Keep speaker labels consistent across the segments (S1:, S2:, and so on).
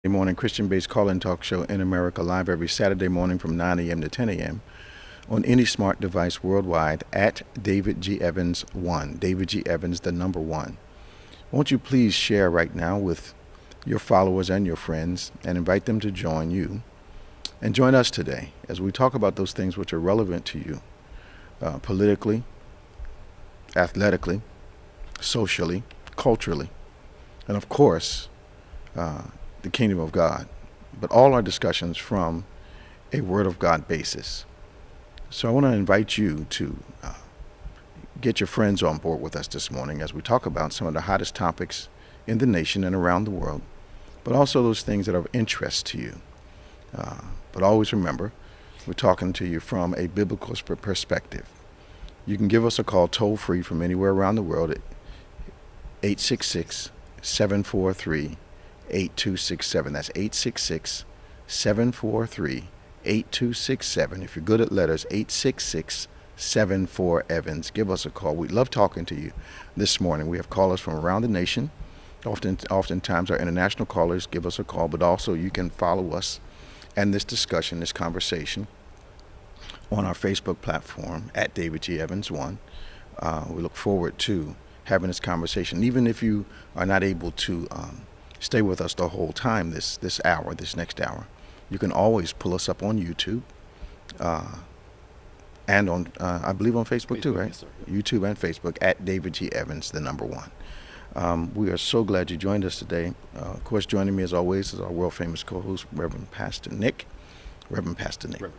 S1: Morning Christian-based call-in talk show in America, live every Saturday morning from 9 a.m. to 10 a.m. on any smart device worldwide at David G. Evans 1. David G. Evans, the number 1. Won't you please share right now with your followers and your friends and invite them to join you and join us today as we talk about those things which are relevant to you politically, athletically, socially, culturally, and of course, the kingdom of God, but all our discussions from a Word of God basis. So I want to invite you to get your friends on board with us this morning as we talk about some of the hottest topics in the nation and around the world, but also those things that are of interest to you. But always remember, we're talking to you from a biblical perspective. You can give us a call toll-free from anywhere around the world at 866-743-8267. That's 866-743-8267. If you're good at letters, 866-74-EVANS. Give us a call. We love talking to you this morning. We have callers from around the nation. Oftentimes our international callers give us a call, but also you can follow us and this discussion, this conversation on our Facebook platform at David G. Evans 1. We look forward to having this conversation. Even if you are not able to stay with us the whole time this next hour, you can always pull us up on YouTube and on, I believe on Facebook too, right?
S2: Yes, sir.
S1: YouTube and Facebook at David G. Evans, the number 1. We are so glad you joined us today. Of course, joining me as always is our world famous co-host, Reverend Pastor Nick. Reverend Pastor Nick.
S2: Right.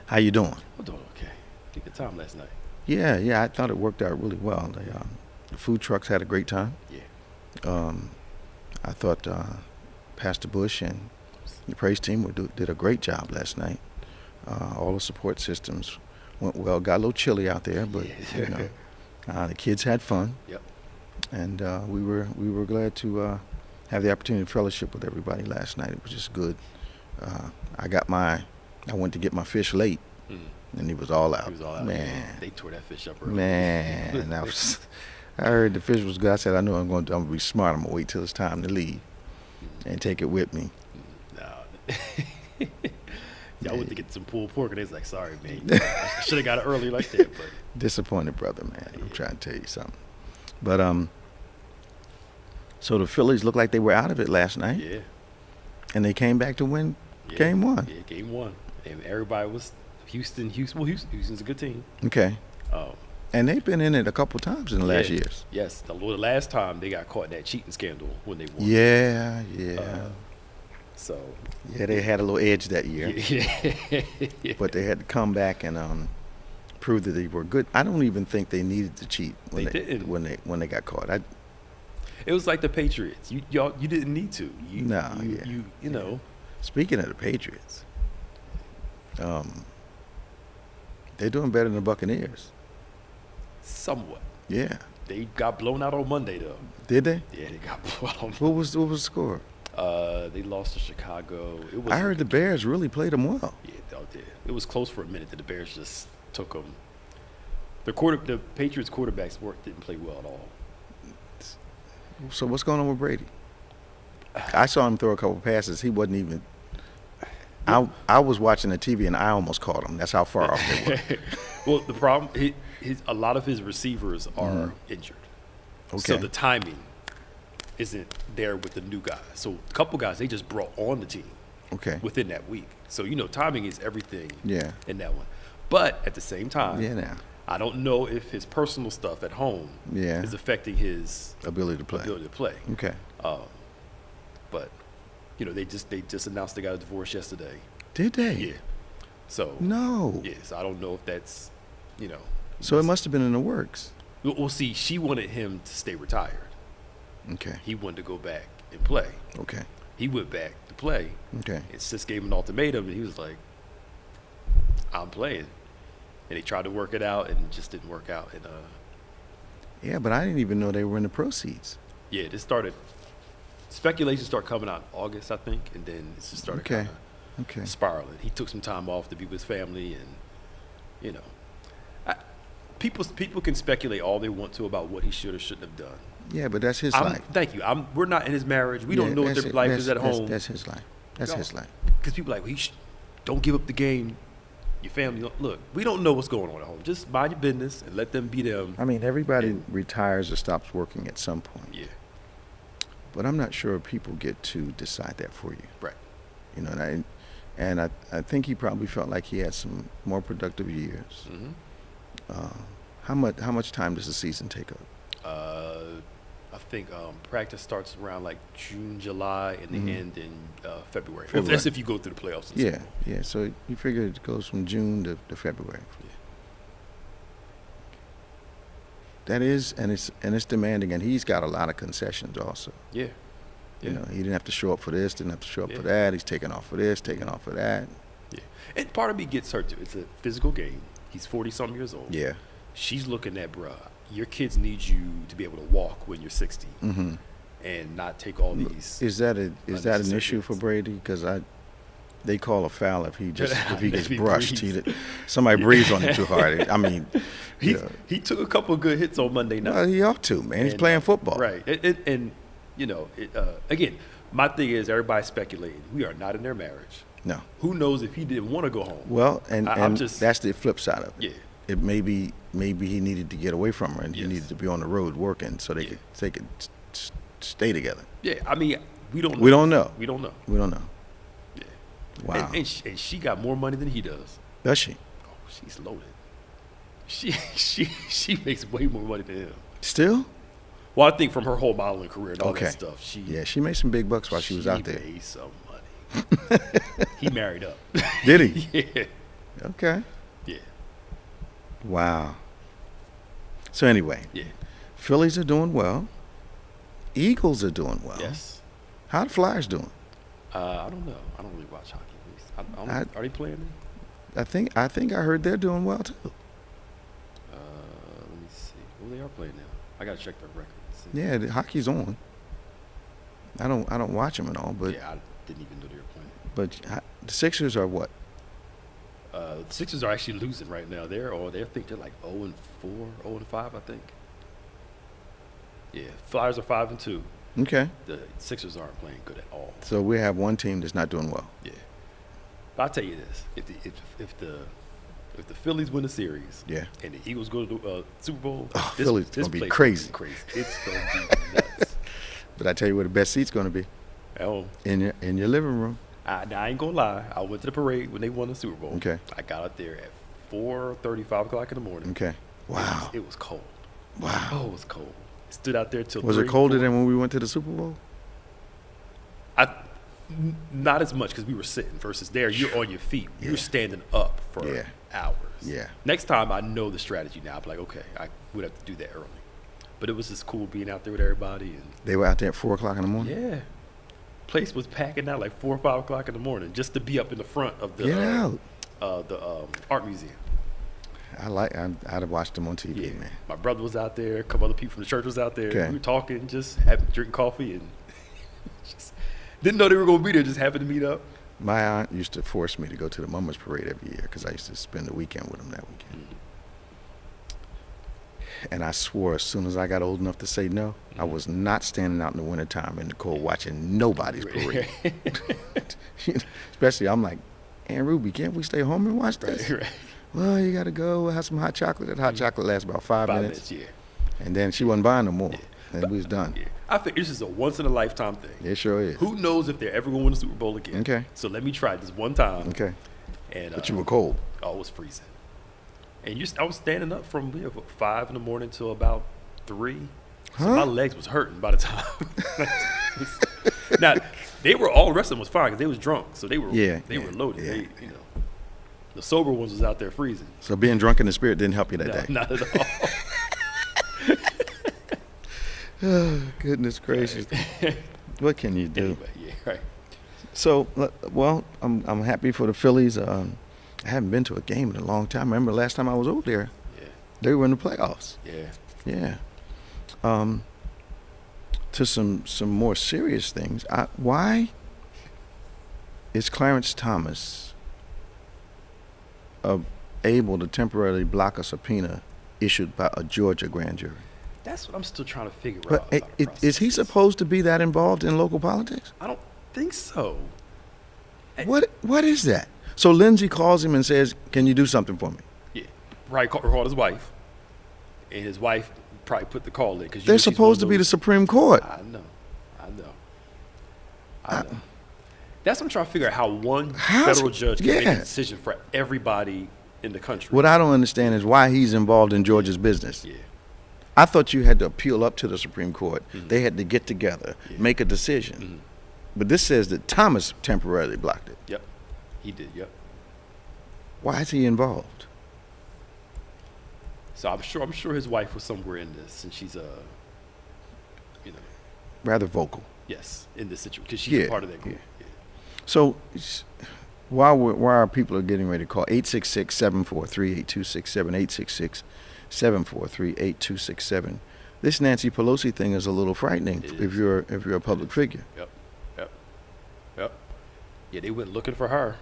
S1: How you doing?
S2: I'm doing okay. Had a good time last night.
S1: Yeah, I thought it worked out really well. The food trucks had a great time.
S2: Yeah.
S1: I thought Pastor Bush and the praise team did a great job last night. All the support systems went well. Got a little chilly out there, but
S2: Yeah.
S1: the kids had fun.
S2: Yep.
S1: And we were glad to have the opportunity to fellowship with everybody last night. It was just good. I went to get my fish late, and he was all out.
S2: He was all out.
S1: Man,
S2: They tore that fish up early.
S1: man, I heard the fish was good. I said, I know I'm going to be smart. I'm going to wait till it's time to leave and take it with me.
S2: No. I went to get some pulled pork, and they was like, sorry, man. I should have got it early like that. But
S1: Disappointed brother, man. I'm trying to tell you something. But so the Phillies looked like they were out of it last night,
S2: yeah.
S1: and they came back to win game 1.
S2: Yeah, game 1. And everybody was Houston. Well, Houston's a good team.
S1: Okay. And they've been in it a couple times in the last
S2: Yeah.
S1: years.
S2: Yes. The last time they got caught in that cheating scandal when they won.
S1: Yeah.
S2: So.
S1: Yeah, they had a little edge that year.
S2: Yeah.
S1: But they had to come back and prove that they were good. I don't even think they needed to cheat when
S2: They didn't.
S1: when they got caught.
S2: It was like the Patriots. You didn't need to. You know.
S1: Speaking of the Patriots, they're doing better than the Buccaneers.
S2: Somewhat.
S1: Yeah.
S2: They got blown out on Monday though.
S1: Did they?
S2: Yeah, they got blown out on Monday.
S1: What was the score?
S2: They lost to Chicago.
S1: I heard the Bears really played them well.
S2: Yeah, they did. It was close for a minute. That the Bears just took them. The Patriots quarterbacks didn't play well at all.
S1: So what's going on with Brady? I saw him throw a couple passes. He wasn't even. I was watching the TV and I almost caught him. That's how far off they were.
S2: Well, the problem, a lot of his receivers are injured.
S1: Okay.
S2: So the timing isn't there with the new guys. So a couple guys they just brought on the team.
S1: Okay.
S2: Within that week. So timing is everything.
S1: Yeah.
S2: In that one, but at the same time.
S1: Yeah. Now.
S2: I don't know if his personal stuff at home is affecting his
S1: ability to play. Okay.
S2: But they just announced they got a divorce yesterday.
S1: Did they?
S2: Yeah. So
S1: no.
S2: Yeah. So I don't know if that's
S1: So it must have been in the works.
S2: We'll see. She wanted him to stay retired.
S1: Okay.
S2: He wanted to go back and play.
S1: Okay.
S2: He went back to play.
S1: Okay.
S2: And Sis gave him an ultimatum, and he was like, "I'm playing." And they tried to work it out, and it just didn't work out. And
S1: yeah, but I didn't even know they were in the proceeds.
S2: Yeah, this started. Speculation started coming out in August, I think, and then it just started kind of spiraling. He took some time off to be with his family, and people can speculate all they want to about what he should or shouldn't have done.
S1: Yeah, but that's his life.
S2: Thank you. We're not in his marriage. We don't know what their life is at home.
S1: That's his life. That's his life.
S2: Because people are like, don't give up the game. Your family, look, we don't know what's going on at home. Just mind your business and let them be them.
S1: I mean, everybody retires or stops working at some point.
S2: Yeah.
S1: But I'm not sure people get to decide that for you.
S2: Right.
S1: You know, and I think he probably felt like he had some more productive years.
S2: Mm-hmm.
S1: How much time does the season take up?
S2: I think practice starts around like June, July, and they end in February. That's if you go through the playoffs.
S1: Yeah. So you figure it goes from June to February.
S2: Yeah.
S1: That is, and it's demanding, and he's got a lot of concessions also.
S2: Yeah.
S1: You know, he didn't have to show up for this, didn't have to show up for that. He's taking off for this, taking off for that.
S2: Yeah. And part of me gets hurt too. It's a physical game. He's 40-something years old.
S1: Yeah.
S2: She's looking at, bruh, your kids need you to be able to walk when you're 60 and not take all these.
S1: Is that an issue for Brady? Because they call a foul if he gets brushed. Somebody breathes on him too hard. I mean,
S2: he took a couple of good hits on Monday night.
S1: Well, he ought to, man. He's playing football.
S2: Right. And you know, again, my thing is everybody's speculating. We are not in their marriage.
S1: No.
S2: Who knows if he didn't want to go home?
S1: Well, and that's the flip side of it.
S2: Yeah.
S1: It maybe he needed to get away from her, and he needed to be on the road working so they could stay together.
S2: Yeah, I mean, we don't know.
S1: We don't know.
S2: We don't know.
S1: We don't know.
S2: Yeah.
S1: Wow.
S2: And she got more money than he does.
S1: Does she?
S2: Oh, she's loaded. She makes way more money than him.
S1: Still?
S2: Well, I think from her whole modeling career and all that stuff.
S1: She made some big bucks while she was out there.
S2: She made some money. He married up.
S1: Did he?
S2: Yeah.
S1: Okay.
S2: Yeah.
S1: Wow. So anyway, Phillies are doing well. Eagles are doing well.
S2: Yes.
S1: How the Flyers doing?
S2: I don't know. I don't really watch hockey. Are they playing?
S1: I think I heard they're doing well too.
S2: Let me see. Well, they are playing now. I gotta check their record.
S1: Yeah, the hockey's on. I don't watch them at all, but
S2: I didn't even know they were playing.
S1: But the Sixers are what?
S2: The Sixers are actually losing right now. I think they're like 0-4, 0-5, I think. Yeah, Flyers are 5-2.
S1: Okay.
S2: The Sixers aren't playing good at all.
S1: So we have one team that's not doing well.
S2: Yeah. But I'll tell you this: if the Phillies win the series, and the Eagles go to the Super Bowl,
S1: Phillies gonna be crazy.
S2: It's gonna be nuts.
S1: But I tell you where the best seat's gonna be.
S2: At home.
S1: In your living room.
S2: I ain't gonna lie. I went to the parade when they won the Super Bowl.
S1: Okay.
S2: I got out there at 4:30, 5 o'clock in the morning.
S1: Okay. Wow.
S2: It was cold.
S1: Wow.
S2: Oh, it was cold. Stood out there till.
S1: Was it colder than when we went to the Super Bowl?
S2: Not as much because we were sitting versus there. You're on your feet. You're standing up for hours.
S1: Yeah.
S2: Next time I know the strategy now. I'm like, okay, I would have to do that early. But it was just cool being out there with everybody. And
S1: they were out there at 4 o'clock in the morning?
S2: Yeah. Place was packing out like 4 or 5 o'clock in the morning just to be up in the front of the art museum. I'd
S1: have watched them on TV, man.
S2: My brother was out there. A couple other people from the church was out there.
S1: Okay.
S2: We were talking, just drinking coffee, and just didn't know they were going to be there. Just happened to meet up.
S1: My aunt used to force me to go to the Mummers Parade every year because I used to spend the weekend with them that weekend. And I swore as soon as I got old enough to say no, I was not standing out in the wintertime in the cold watching nobody's parade. Especially, I'm like, Aunt Ruby, can't we stay home and watch this?
S2: Right.
S1: Well, you got to go have some hot chocolate. That hot chocolate lasts about 5 minutes.
S2: Yeah.
S1: And then she wasn't buying no more.
S2: Yeah.
S1: And we was done.
S2: Yeah. I think this is a once-in-a-lifetime thing.
S1: It sure is.
S2: Who knows if they're ever going to win the Super Bowl again?
S1: Okay.
S2: So let me try this one time.
S1: Okay.
S2: And,
S1: but you were cold.
S2: Oh, it was freezing. And I was standing up from 5 in the morning till about 3. So my legs was hurting by the time. Now, they were all the rest of them was fine because they was drunk, so they were loaded.
S1: Yeah.
S2: They, the sober ones was out there freezing.
S1: So being drunk in the spirit didn't help you that day.
S2: Not at all.
S1: Oh, goodness gracious! What can you do?
S2: Anyway, right.
S1: So, well, I'm happy for the Phillies. I haven't been to a game in a long time. I remember last time I was over there, they were in the playoffs.
S2: Yeah.
S1: To some more serious things. Why is Clarence Thomas able to temporarily block a subpoena issued by a Georgia grand jury?
S2: That's what I'm still trying to figure
S1: But
S2: out. About the
S1: is he
S2: process.
S1: supposed to be that involved in local politics?
S2: I don't think so.
S1: What is that? So Lindsay calls him and says, "Can you do something for me?"
S2: Yeah, right. Called his wife, and his wife probably put the call in because
S1: They're supposed to be the Supreme Court.
S2: I know. That's what I'm trying to figure out. How one federal judge can make a decision for everybody in the country.
S1: What I don't understand is why he's involved in Georgia's business.
S2: Yeah.
S1: I thought you had to appeal up to the Supreme Court.
S2: Mm-hmm.
S1: They had to get together, make a decision. But this says that Thomas temporarily blocked it.
S2: Yep. He did. Yep.
S1: Why is he involved?
S2: So I'm sure his wife was somewhere in this, and she's
S1: Rather vocal.
S2: yes, in this situation because she's a part of that group.
S1: Yeah. So while our people are getting ready to call, 866-743-8267, 866-743-8267. This Nancy Pelosi thing is a little frightening if you're a public figure.
S2: Yep. Yeah, they went looking for her.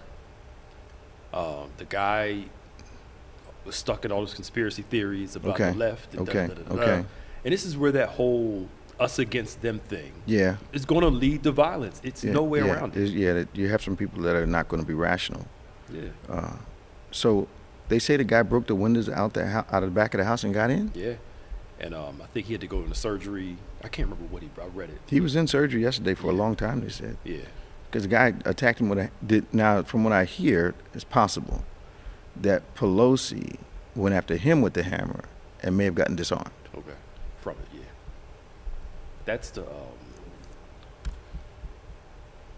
S2: The guy was stuck in all those conspiracy theories about the left. And
S1: Okay.
S2: And this is where that whole us against them thing is going to lead to violence. It's no way around it.
S1: You have some people that are not going to be rational.
S2: Yeah.
S1: So they say the guy broke the windows out of the back of the house and got in?
S2: Yeah. And I think he had to go into surgery. I can't remember I read it.
S1: He was in surgery yesterday for a long time, they said.
S2: Yeah.
S1: Because the guy attacked him now, from what I hear, it's possible that Pelosi went after him with the hammer and may have gotten disarmed.
S2: Okay. From it, yeah. That's the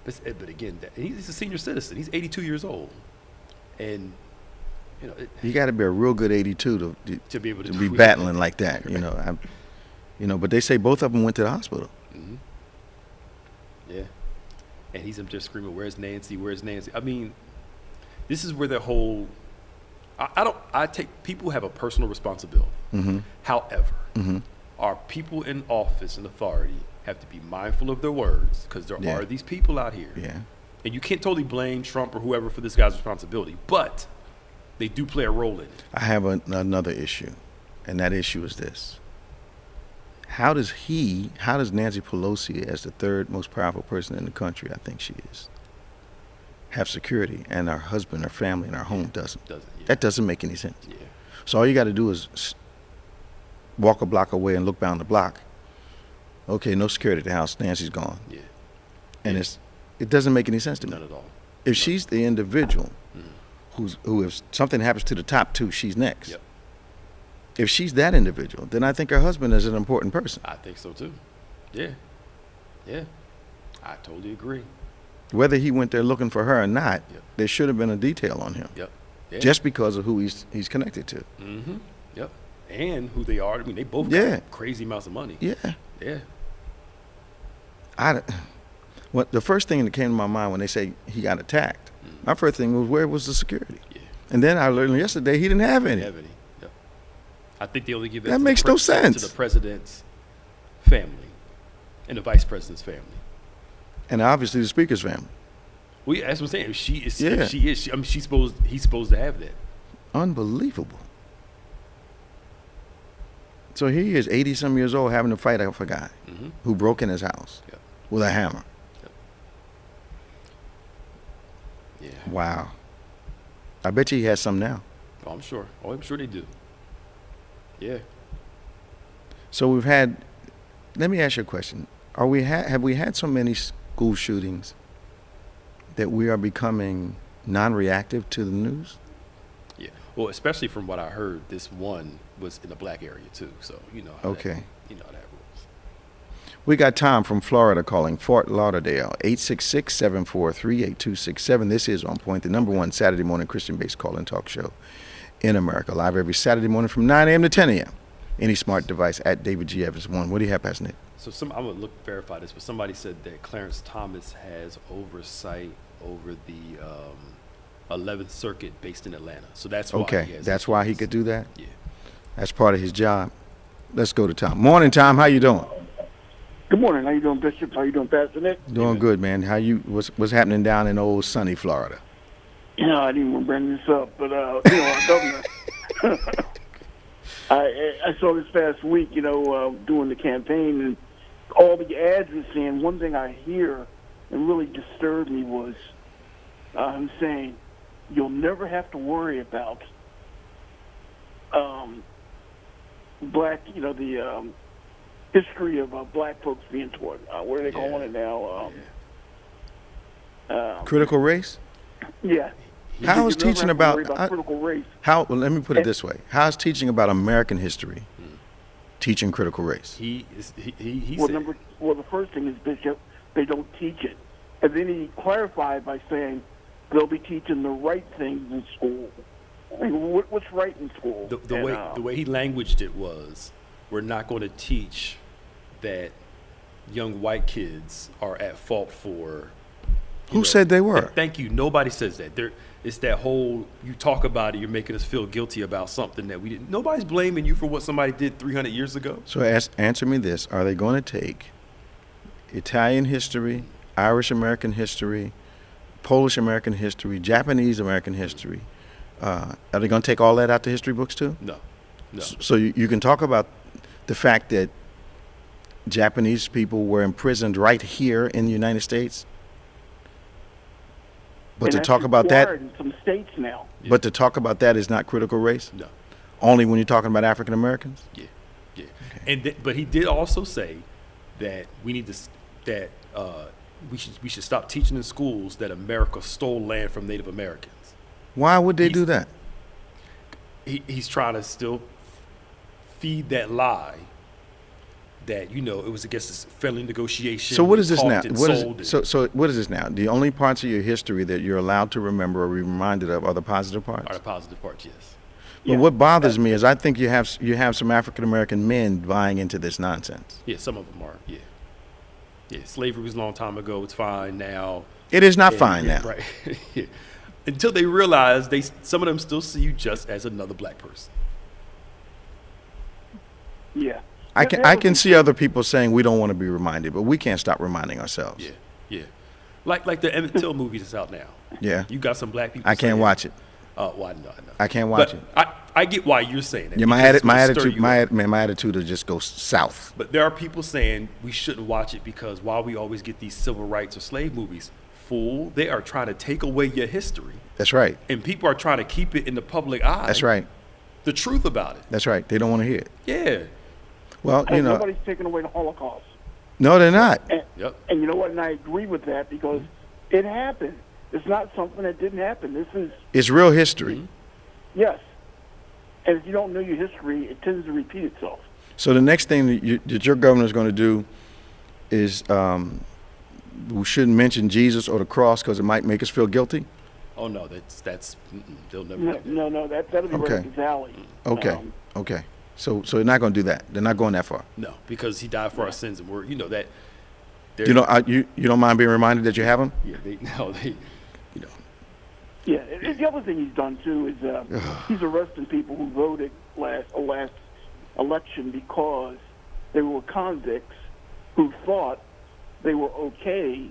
S2: but again, he's a senior citizen. He's 82 years old. And
S1: you got to be a real good 82
S2: to be able to
S1: be battling like that, But they say both of them went to the hospital.
S2: Mm-hmm. Yeah, and he's up there screaming, "Where's Nancy? Where's Nancy?" I mean, this is where the whole people have a personal responsibility.
S1: Mm-hmm.
S2: However, our people in office and authority have to be mindful of their words because there are these people out here.
S1: Yeah,
S2: and you can't totally blame Trump or whoever for this guy's responsibility, but they do play a role in it.
S1: I have another issue, and that issue is this. How does Nancy Pelosi, as the third most powerful person in the country, I think she is, have security, and her husband, her family, and her home doesn't? That doesn't make any sense.
S2: Yeah.
S1: So all you got to do is walk a block away and look down the block. Okay, no security at the house. Nancy's gone.
S2: Yeah.
S1: And it doesn't make any sense to me.
S2: None at all.
S1: If she's the individual who if something happens to the top two, she's next.
S2: Yep.
S1: If she's that individual, then I think her husband is an important person.
S2: I think so too. Yeah. I totally agree.
S1: Whether he went there looking for her or not, there should have been a detail on him.
S2: Yep. Yeah.
S1: Just because of who he's connected to.
S2: Mm-hmm. Yep. And who they are. I mean, they both got crazy amounts of money.
S1: Yeah.
S2: Yeah.
S1: The first thing that came to my mind when they say he got attacked, my first thing was, where was the security?
S2: Yeah.
S1: And then I learned yesterday he didn't have any.
S2: Yep. I think they only give
S1: that makes no sense
S2: to the president's family and the vice president's family,
S1: and obviously the speaker's family.
S2: Well, that's what I'm saying. He's supposed to have that.
S1: Unbelievable. So here he is, 80-some years old, having to fight off a guy who broke in his house with a hammer.
S2: Yeah.
S1: Wow. I bet you he has some now.
S2: Oh, I'm sure. Oh, I'm sure they do. Yeah.
S1: So let me ask you a question. Have we had so many school shootings that we are becoming non-reactive to the news?
S2: Yeah. Well, especially from what I heard, this one was in the black area too. So, how that rules.
S1: We got Tom from Florida calling, Fort Lauderdale, 866-743-8267. This is On Point, the number one Saturday morning Christian-based call-in talk show in America, live every Saturday morning from 9 a.m. to 10 a.m. Any smart device at David G. Evans 1. What do you have, Pastor Nick?
S2: So I'm going to verify this, but somebody said that Clarence Thomas has oversight over the 11th Circuit based in Atlanta. So that's why he has
S1: that's why he could do that?
S2: Yeah.
S1: That's part of his job. Let's go to Tom. Morning, Tom. How you doing?
S3: Good morning. How you doing, Bishop? How you doing, Pastor Nick?
S1: Doing good, man. What's happening down in old sunny Florida?
S3: I didn't want to bring this up, but our governor, I saw this past week, doing the campaign, and all the ads were saying, one thing I hear and really disturbed me was him saying, you'll never have to worry about black, the history of black folks being taught. What are they calling it now?
S1: Critical race?
S3: Yeah.
S1: How is
S3: You never
S1: teaching
S3: have to worry
S1: about
S3: critical race?
S1: well, let me put it this way. How is teaching about American history teaching critical race?
S2: He
S3: Well,
S2: said,
S3: the first thing is, Bishop, they don't teach it. And then he clarified by saying they'll be teaching the right things in school. I mean, what's right in school?
S2: the way he languaged it was, we're not going to teach that young white kids are at fault for.
S1: Who said they were?
S2: Thank you. Nobody says that. It's that whole, you talk about it, you're making us feel guilty about something that we didn't. Nobody's blaming you for what somebody did 300 years ago.
S1: So answer me this. Are they going to take Italian history, Irish American history, Polish American history, Japanese American history? Are they going to take all that out the history books too?
S2: No.
S1: So you can talk about the fact that Japanese people were imprisoned right here in the United States, but
S3: And
S1: to
S3: that's
S1: talk about that,
S3: required in some states now.
S1: but to talk about that is not critical race.
S2: No.
S1: Only when you're talking about African Americans.
S2: Yeah. And but he did also say that we need to we should stop teaching in schools that America stole land from Native Americans.
S1: Why would they do that?
S2: He's trying to still feed that lie that it was against this friendly negotiation.
S1: So what is this now?
S2: talked and
S1: What
S2: sold
S1: is
S2: and
S1: so what is this now? The only parts of your history that you're allowed to remember or be reminded of are the positive parts.
S2: are the positive parts? Yes.
S1: But what bothers me is I think you have some African American men buying into this nonsense.
S2: Yeah, some of them are. Yeah. Yeah, slavery was a long time ago. It's fine now.
S1: It is not
S2: And-
S1: fine
S2: yeah,
S1: now.
S2: Right. Yeah. Until they realize some of them still see you just as another black person.
S3: Yeah.
S1: I can see other people saying we don't want to be reminded, but we can't stop reminding ourselves.
S2: Yeah. Like the Emmett Till movie that's out now.
S1: Yeah.
S2: You got some black people.
S1: I can't
S2: saying,
S1: watch it.
S2: Well, I know.
S1: I can't watch
S2: But
S1: it.
S2: I get why you're saying that.
S1: Yeah,
S2: because it's
S1: my
S2: gonna stir
S1: attitude,
S2: you up.
S1: my attitude will just go south.
S2: But there are people saying we shouldn't watch it because while we always get these civil rights or slave movies, fool, they are trying to take away your history.
S1: That's right.
S2: And people are trying to keep it in the public eye.
S1: That's right.
S2: The truth about it.
S1: That's right. They don't want to hear it.
S2: Yeah.
S1: Well,
S3: And nobody's taking away the Holocaust.
S1: no, they're not.
S2: Yep.
S3: And you know what? And I agree with that because it happened. It's not something that didn't happen. This is,
S1: It's real history.
S3: yes. And if you don't know your history, it tends to repeat itself.
S1: So the next thing that your governor is going to do is we shouldn't mention Jesus or the cross because it might make us feel guilty.
S2: Oh no, that's they'll never.
S3: No, that'll be right
S1: Okay.
S3: up his alley.
S1: Okay. Okay. So they're not going to do that. They're not going that far.
S2: No, because he died for our sins, and we're that.
S1: You don't mind being reminded that you have them?
S2: Yeah, they.
S3: Yeah, and the other thing he's done too is he's arresting people who voted last election because they were convicts who thought they were okay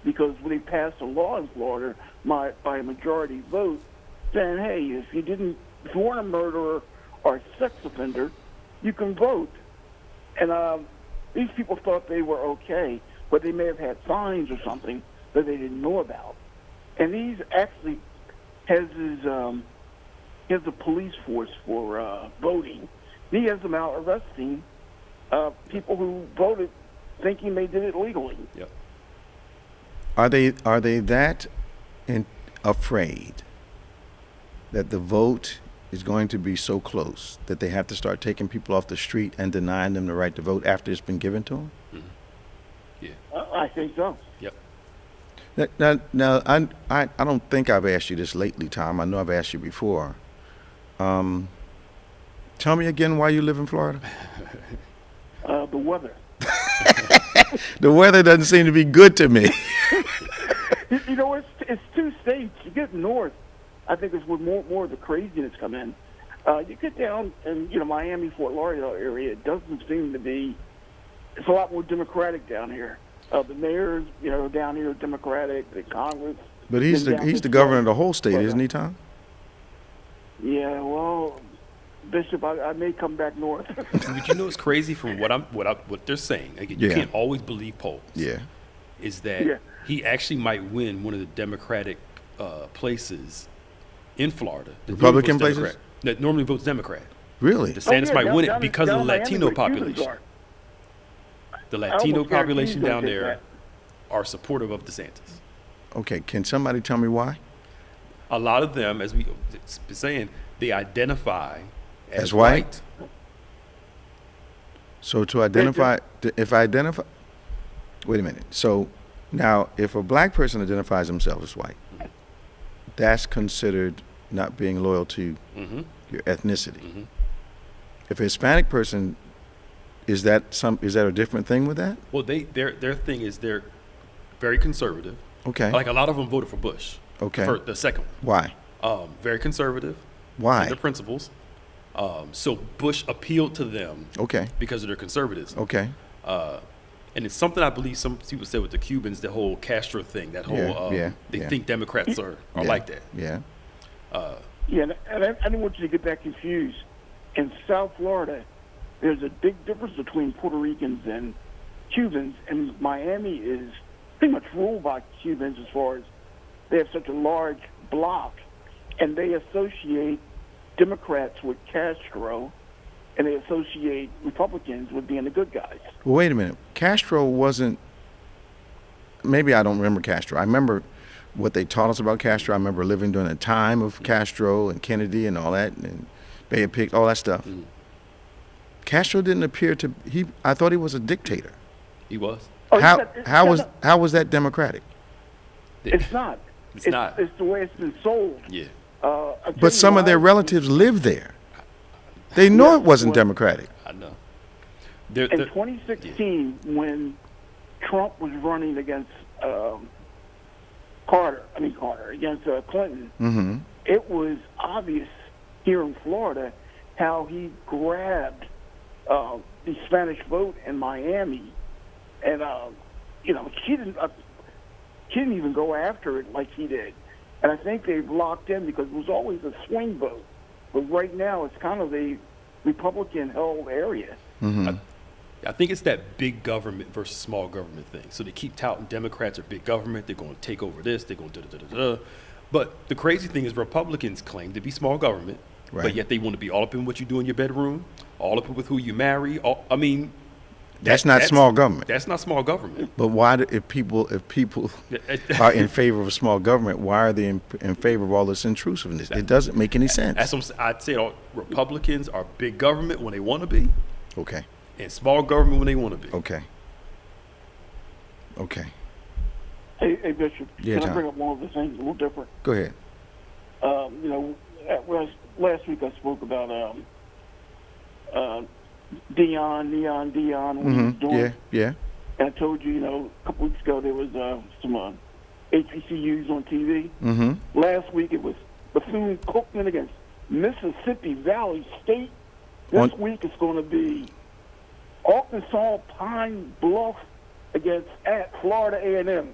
S3: because when they passed a law in Florida by a majority vote saying, hey, if you weren't a murderer or a sex offender, you can vote. And these people thought they were okay, but they may have had signs or something that they didn't know about. And he's actually has a police force for voting. He has them out arresting people who voted thinking they did it legally.
S2: Yep.
S1: Are they that afraid that the vote is going to be so close that they have to start taking people off the street and denying them the right to vote after it's been given to them?
S2: Yeah.
S3: I think so.
S2: Yep.
S1: Now, I don't think I've asked you this lately, Tom. I know I've asked you before. Tell me again why you live in Florida.
S3: The weather.
S1: The weather doesn't seem to be good to me.
S3: You know, it's two states. You get north, I think it's where more of the craziness come in. You get down in Miami, Fort Lauderdale area. It doesn't seem to be. It's a lot more Democratic down here. The mayors, down here are Democratic. The Congress.
S1: But he's the governor of the whole state, isn't he, Tom?
S3: Yeah, well, Bishop, I may come back north.
S2: But you know what's crazy from what they're saying? Again, you
S1: Yeah.
S2: can't always believe polls.
S1: Yeah.
S2: Is that
S3: Yeah.
S2: he actually might win one of the Democratic places in Florida. that
S1: Republican
S2: normally votes
S1: places?
S2: Democrat, that normally votes Democrat.
S1: Really?
S2: DeSantis might win it because of the
S3: Miami,
S2: Latino
S3: where Cubans
S2: population.
S3: are.
S2: The
S3: I
S2: Latino
S3: almost guarantee
S2: population
S3: he's gonna
S2: down
S3: take
S2: there
S3: that.
S2: are supportive of DeSantis.
S1: Okay. Can somebody tell me why?
S2: A lot of them, as we've been saying, they identify
S1: As white? So to identify, if I identify, wait a minute. So now, if a black person identifies themselves as white, that's considered not being loyal to
S2: Mm-hmm.
S1: your ethnicity.
S2: Mm-hmm.
S1: If a Hispanic person, is that a different thing with that?
S2: Well, their thing is they're very conservative.
S1: Okay.
S2: Like a lot of them voted for Bush.
S1: Okay.
S2: For the second
S1: Why?
S2: one. Very conservative.
S1: Why?
S2: In their principles. So Bush appealed to them
S1: Okay.
S2: because of their conservatism.
S1: Okay.
S2: And it's something I believe some people said with the Cubans, the whole Castro thing, that whole, they
S1: yeah.
S2: think Democrats are
S1: Yeah.
S2: like that.
S1: Yeah.
S3: Yeah, and I don't want you to get that confused. In South Florida, there's a big difference between Puerto Ricans and Cubans, and Miami is pretty much ruled by Cubans as far as they have such a large block, and they associate Democrats with Castro, and they associate Republicans with being the good guys.
S1: Well, wait a minute. Castro wasn't. Maybe I don't remember Castro. I remember what they taught us about Castro. I remember living during the time of Castro and Kennedy and all that, and Bay of Pigs, all that stuff.
S2: Mm.
S1: Castro didn't appear to. I thought he was a dictator.
S2: He was.
S3: Oh,
S1: How was that democratic?
S3: It's not.
S2: It's not.
S3: It's the way it's been sold.
S2: Yeah.
S3: I'll tell
S1: But
S3: you
S1: some of
S3: why.
S1: their relatives lived there. They know
S3: Yeah,
S1: it wasn't
S3: well-
S1: democratic.
S2: I know.
S3: In 2016, when Trump was running against Carter against Clinton,
S1: Mm-hmm.
S3: it was obvious here in Florida how he grabbed the Spanish vote in Miami, and she didn't even go after it like he did, and I think they've locked in because it was always a swing vote, but right now it's kind of a Republican-held area.
S1: Mm-hmm.
S2: I think it's that big government versus small government thing. So they keep touting Democrats are big government. They're going to take over this. They're going to da-da-da-da-da. But the crazy thing is Republicans claim to be small government,
S1: Right.
S2: but yet they want to be all up in what you do in your bedroom, all up with who you marry.
S1: That's not small government.
S2: That's not small government.
S1: But why, if people are in favor of small government, why are they in favor of all this intrusiveness? It doesn't make any sense.
S2: That's what I'd say. Republicans are big government when they want to be,
S1: Okay.
S2: and small government when they want to be.
S1: Okay. Okay.
S3: Hey Bishop,
S1: Yeah,
S3: can I
S1: Tom.
S3: bring up one of the things a little different?
S1: Go ahead.
S3: Last week I spoke about Dion, what he was doing.
S1: Yeah. Yeah.
S3: And I told you, a couple weeks ago there was some HBCUs on TV.
S1: Mm-hmm.
S3: Last week it was Bethune-Cookman against Mississippi Valley State. This week it's going to be Arkansas Pine Bluff against Florida A&M.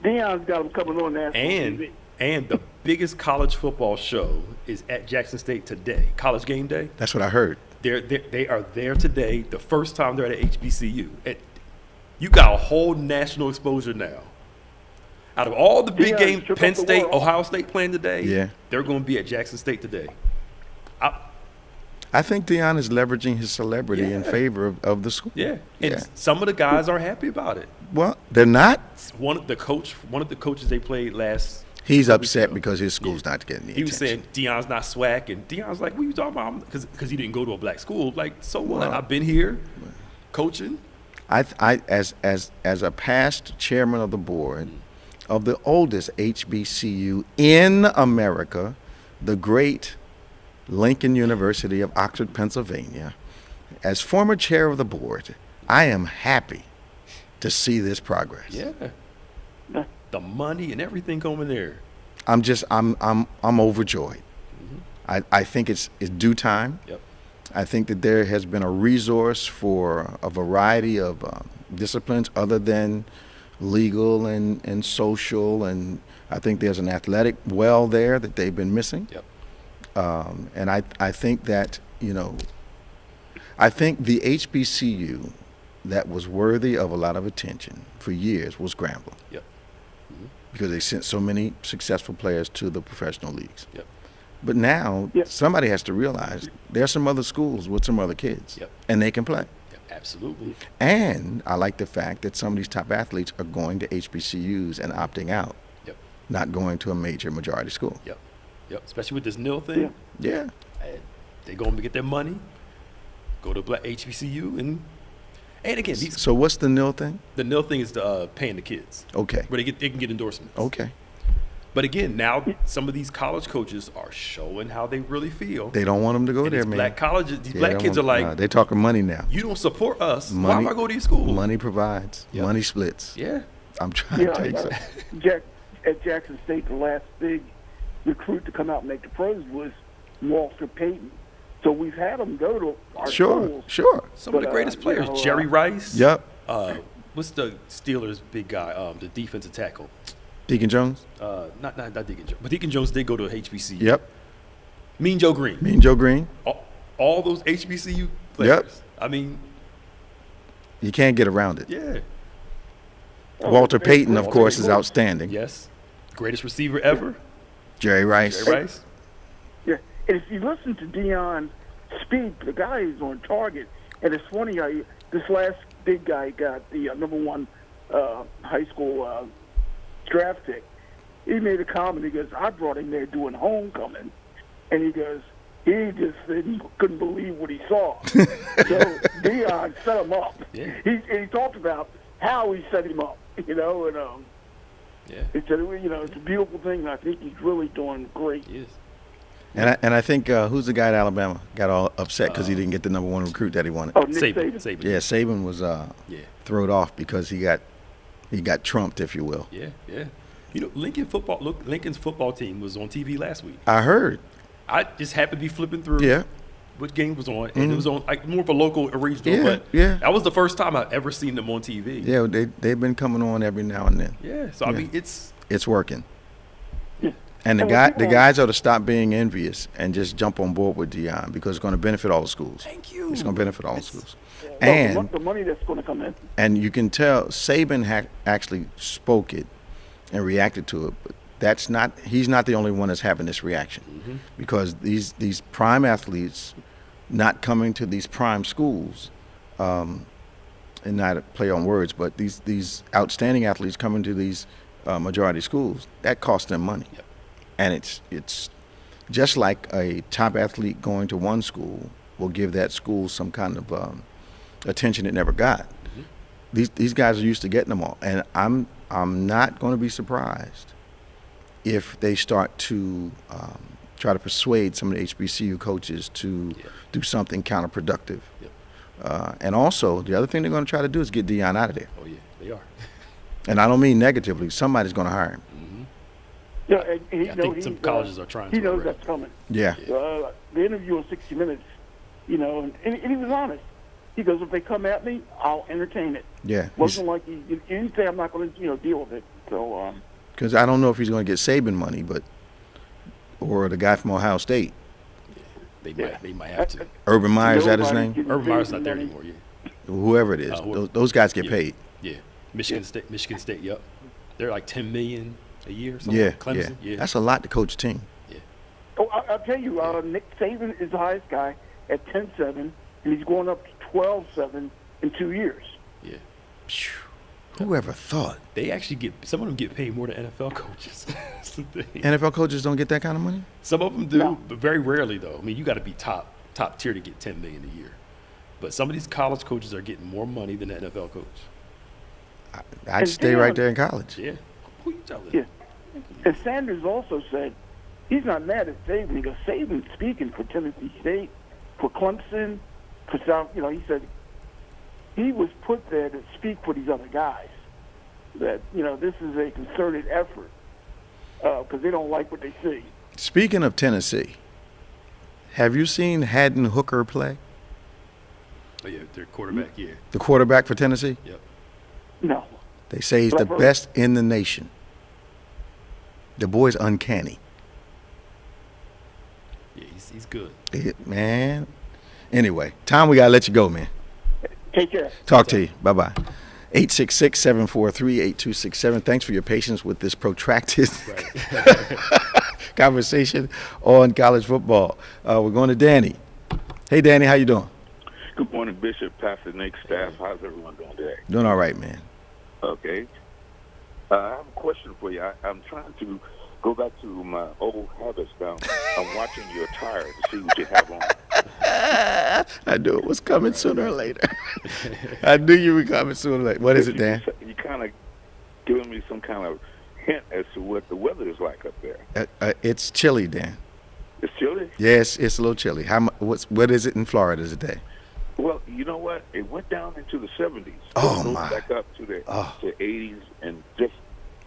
S3: Dion's got them coming on national TV.
S2: And the biggest college football show is at Jackson State today, College Game Day.
S1: That's what I heard.
S2: They are there today, the first time they're at a HBCU. You got a whole national exposure now. Out of all the big
S3: Deion
S2: games,
S3: shook
S2: Penn
S3: up the
S2: State,
S3: world.
S2: Ohio State playing today,
S1: Yeah.
S2: they're going to be at Jackson State today.
S1: I think Dion is leveraging his celebrity in
S2: Yeah.
S1: favor of the school.
S2: Yeah, and
S1: Yeah.
S2: some of the guys aren't happy about it.
S1: Well, they're not.
S2: One of the coaches they played last.
S1: He's
S2: couple weeks
S1: upset
S2: ago,
S1: because his school's not getting the
S2: He was
S1: attention.
S2: saying Dion's not swag, and Dion's like, "What are you talking about?" Because he didn't go to a black school. Like, so what?
S1: Well,
S2: I've been here, coaching.
S1: As a past chairman of the board of the oldest HBCU in America, the great Lincoln University of Oxford, Pennsylvania, as former chair of the board, I am happy to see this progress.
S2: Yeah, the money and everything going there.
S1: I'm overjoyed. I think it's due time.
S2: Yep.
S1: I think that there has been a resource for a variety of disciplines other than legal and social, and I think there's an athletic well there that they've been missing.
S2: Yep.
S1: And I think that you know, I think the HBCU that was worthy of a lot of attention for years was Grambling.
S2: Yep.
S1: Because they sent so many successful players to the professional leagues.
S2: Yep.
S1: But now
S3: Yep.
S1: somebody has to realize there are some other schools with some other kids,
S2: Yep.
S1: and they can play.
S2: Yep. Absolutely.
S1: And I like the fact that some of these top athletes are going to HBCUs and opting out,
S2: Yep.
S1: not going to a major majority school.
S2: Yep. Yep. Especially with this nil thing.
S1: Yeah.
S2: They're going to get their money, go to black HBCU, and again,
S1: So what's the nil thing?
S2: the nil thing is the paying the kids,
S1: Okay.
S2: where they can get endorsements.
S1: Okay.
S2: But again, now some of these college coaches are showing how they really feel.
S1: They don't want them to go
S2: And
S1: there,
S2: these
S1: man.
S2: black colleges, these
S1: Yeah,
S2: black
S1: they
S2: kids
S1: don't
S2: are
S1: want-
S2: like,
S1: they're talking money now.
S2: you don't support us. Why
S1: Money-
S2: am I go to these schools?
S1: Money provides.
S2: Yep.
S1: Money splits.
S2: Yeah.
S1: I'm trying to tell you something.
S3: At Jackson State, the last big recruit to come out and make the pros was Walter Payton. So we've had him go to our
S1: Sure.
S3: schools.
S1: Sure.
S2: Some of the
S3: But,
S2: greatest
S3: you
S2: players,
S3: know,
S2: Jerry Rice.
S1: Yep.
S2: What's the Steelers' big guy? The defensive tackle.
S1: Deacon Jones.
S2: Not Deacon Jones, but Deacon Jones did go to HBCU.
S1: Yep.
S2: Mean Joe Green.
S1: Me and Joe Green.
S2: All those HBCU players. I mean,
S1: You can't get around it.
S2: yeah.
S1: Walter Payton, of
S3: Walter
S1: course, is
S3: Payton.
S1: outstanding.
S2: Yes. Greatest receiver ever.
S1: Jerry Rice.
S2: Jerry Rice.
S3: Yeah, and if you listen to Dion speak, the guy is on target. And it's funny how this last big guy got the number one high school draft pick. He made a comment. He goes, "I brought him there doing homecoming," and he goes, he just couldn't believe what he saw. So Dion set him up.
S2: Yeah.
S3: He talked about how he set him up, you know, and
S2: Yeah.
S3: it's a beautiful thing. And I think he's really doing great.
S2: He is.
S1: And I think who's the guy at Alabama got all upset because he didn't get the number one recruit that he wanted.
S3: Oh, Nick
S2: Saban.
S3: Saban.
S2: Saban.
S1: Yeah, Saban was
S2: Yeah.
S1: thrown off because he got trumped, if you will.
S2: Yeah. Yeah. You know, Lincoln's football team was on TV last week.
S1: I heard.
S2: I just happened to be flipping through
S1: Yeah.
S2: what game was on, and it was on like more of a local or regional.
S1: Yeah,
S2: But
S1: yeah.
S2: that was the first time I've ever seen them on TV.
S1: Yeah, they've been coming on every now and then.
S2: Yeah. So I
S1: Yeah.
S2: mean, it's
S1: It's working.
S3: Yeah.
S1: And
S3: And when
S1: the
S3: people-
S1: guys ought to stop being envious and just jump on board with Dion because it's going to benefit all the schools.
S2: thank you.
S1: It's going to benefit all the schools.
S3: Well,
S1: And
S3: the money that's going to come in.
S1: and you can tell Saban actually spoke it and reacted to it, but he's not the only one that's having this reaction because these prime athletes not coming to these prime schools, and not a play on words, but these outstanding athletes coming to these majority schools, that costs them money.
S2: Yep.
S1: And it's just like a top athlete going to one school will give that school some kind of attention it never got. These guys are used to getting them all, and I'm not going to be surprised if they start to try to persuade some of the HBCU coaches to do something counterproductive.
S2: Yep.
S1: And also, the other thing they're going to try to do is get Dion out of there.
S2: Oh yeah, they are.
S1: And I don't mean negatively. Somebody's going to hire him.
S3: Yeah, and he
S2: I think some colleges are trying
S3: He
S2: to
S3: knows
S2: already.
S3: that's coming.
S1: Yeah.
S3: The interview on 60 Minutes, and he was honest. He goes, if they come at me, I'll entertain it.
S1: Yeah.
S3: Wasn't like he didn't say I'm not going to deal with it. So
S1: Because I don't know if he's going to get Saban money, or the guy from Ohio State.
S2: They might have to.
S1: Urban Meyer, is that his
S3: nobody's
S1: name?
S3: getting
S2: Urban
S3: paid
S2: Meyer's
S3: the
S2: not there
S3: money.
S2: anymore. Yeah.
S1: Whoever it is. Those guys get
S2: Yeah.
S1: paid.
S2: Yeah. Michigan State. Yep. They're like $10 million a year. Or something.
S1: Yeah.
S2: Clemson. Yeah.
S1: That's a lot to coach a team.
S3: Oh, I'll tell you, Nick Saban is the highest guy at 10-7, and he's going up to 12-7 in 2 years.
S2: Yeah.
S1: Phew. Whoever thought?
S2: They actually some of them get paid more than NFL coaches. That's the thing.
S1: NFL coaches don't get that kind of money?
S2: Some of them do,
S3: No.
S2: but very rarely though. I mean, you got to be top tier to get $10 million a year. But some of these college coaches are getting more money than the NFL coach.
S1: I'd
S3: And
S1: stay right
S3: Dion-
S1: there in college.
S2: Yeah. Who you telling?
S3: Yeah. And Sanders also said he's not mad at Saban. He goes, Saban's speaking for Tennessee State, for Clemson, for South. He said he was put there to speak for these other guys. That this is a concerted effort because they don't like what they see.
S1: Speaking of Tennessee, have you seen Haddon Hooker play?
S2: Oh yeah, their quarterback. Yeah.
S1: The quarterback for Tennessee?
S2: Yep.
S3: No.
S1: They say he's
S3: But
S1: the
S3: I've heard-
S1: best in the nation. The boy's uncanny.
S2: Yeah, he's good.
S1: Man, Anyway, Tom, we got to let you go, man.
S3: Take care.
S1: Talk to you. Bye-bye. 866-743-8267. Thanks for your patience with this protracted conversation on college football. We're going to Danny. Hey, Danny, how you doing?
S4: Good morning, Bishop, Pastor Nick, staff. How's everyone doing today?
S1: Doing all right, man.
S4: Okay. I have a question for you. I'm trying to go back to my old habits now. I'm watching your attire to see what you have on.
S1: I knew it was coming sooner or later. I knew you were coming sooner or later. What is it, Dan?
S4: You kind of giving me some kind of hint as to what the weather is like up there.
S1: It's chilly, Dan.
S4: It's chilly?
S1: Yes, it's a little chilly. What is it in Florida today?
S4: Well, you know what? It went down into the 70s.
S1: Oh,
S4: it
S1: my.
S4: Back up to the 80s and just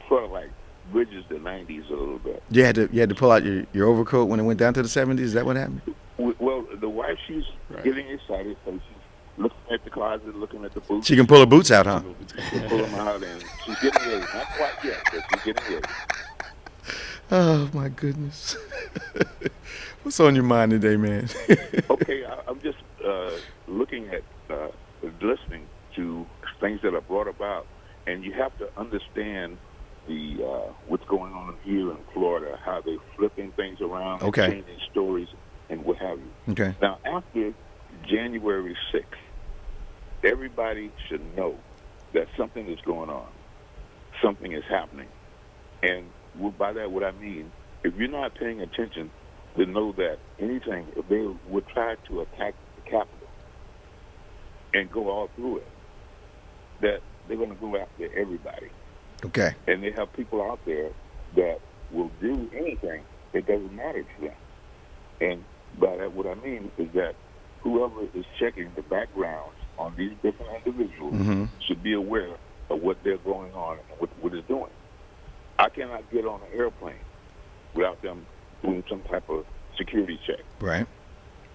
S4: sort of like bridges the 90s a little bit.
S1: You had to pull out your overcoat when it went down to the 70s? Is that what happened?
S4: Well, the wife, she's getting excited, so she's looking at the closet, looking at the boots.
S1: She can pull her boots out, huh?
S4: She can pull them out, and she's getting ready. Not quite yet, but she's getting ready.
S1: Oh, my goodness. What's on your mind today, man?
S4: Okay, I'm just looking at, listening to things that are brought about, and you have to understand the what's going on here in Florida, how they're flipping things around,
S1: Okay.
S4: changing stories, and what have you.
S1: Okay.
S4: Now, after January 6th, everybody should know that something is going on. Something is happening. And by that, what I mean, if you're not paying attention, to know that anything, if they would try to attack the Capitol and go all through it, that they're going to go after everybody.
S1: Okay.
S4: And they have people out there that will do anything. It doesn't matter to them. And by that, what I mean is that whoever is checking the backgrounds on these different individuals should be aware of what they're going on and what it's doing. I cannot get on an airplane without them doing some type of security check.
S1: Right.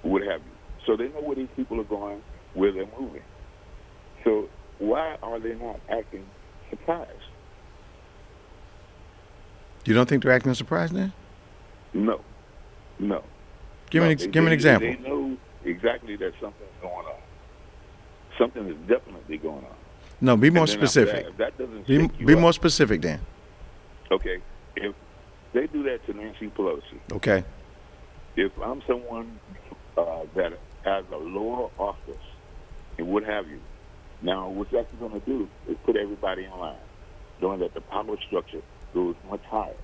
S4: What have you. So they know where these people are going, where they're moving. So why are they not acting surprised?
S1: You don't think they're acting surprised then?
S4: No.
S1: Give me an example.
S4: They know exactly that something's going on. Something is definitely going on.
S1: No, be more
S4: And then after
S1: specific.
S4: If that doesn't
S1: Be
S4: shake you up,
S1: more specific, Dan.
S4: okay, if they do that to Nancy Pelosi,
S1: Okay.
S4: if I'm someone that has a lower office and what have you, now what that's going to do is put everybody in line, knowing that the power structure goes much higher.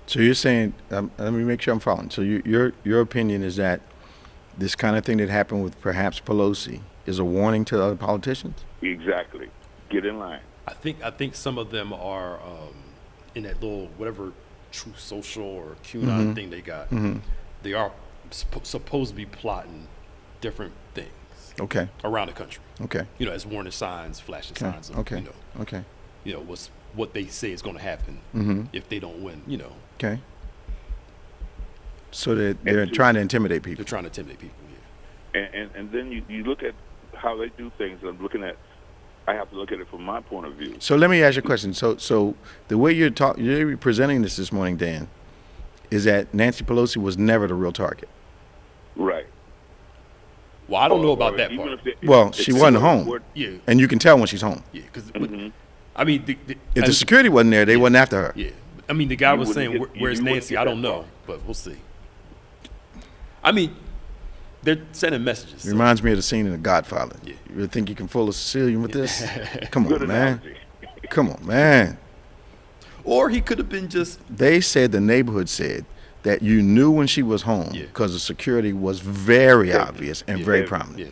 S1: So you're saying, let me make sure I'm following. So your opinion is that this kind of thing that happened with perhaps Pelosi is a warning to other politicians?
S4: Exactly. Get in line.
S2: I think some of them are in that little whatever True Social or QAnon thing they got. They are supposed to be plotting different things
S1: Okay.
S2: around the country.
S1: Okay.
S2: As warning signs, flashing signs of
S1: Okay. Okay.
S2: what's what they say is going to happen if they don't win.
S1: Okay. So they're trying to intimidate people.
S2: They're trying to intimidate people. Yeah.
S4: And then you look at how they do things. I have to look at it from my point of view.
S1: So let me ask you a question. So the way you're presenting this morning, Dan, is that Nancy Pelosi was never the real target.
S4: Right.
S2: Well, I don't know about that
S4: Even
S2: part.
S4: if
S1: She wasn't home.
S2: Yeah.
S1: And you can tell when she's home.
S2: Yeah. Because I mean,
S1: If the security wasn't there, they wasn't after her.
S2: Yeah. I mean, the guy
S4: You
S2: was
S4: wouldn't
S2: saying,
S4: get-
S2: "Where's
S4: you wouldn't
S2: Nancy?"
S4: get
S2: I don't
S4: that
S2: know,
S4: far.
S2: but we'll see. I mean, they're sending messages. so-
S1: Reminds me of the scene in The Godfather.
S2: Yeah.
S1: You really think you can fool a Sicilian with this? Come
S4: Good
S1: on, man.
S4: analogy.
S1: Come on, man.
S2: Or he could have been just
S1: They said, the neighborhood said, that you knew when she was home
S2: Yeah.
S1: because the security was very obvious and very prominent.
S2: Yeah.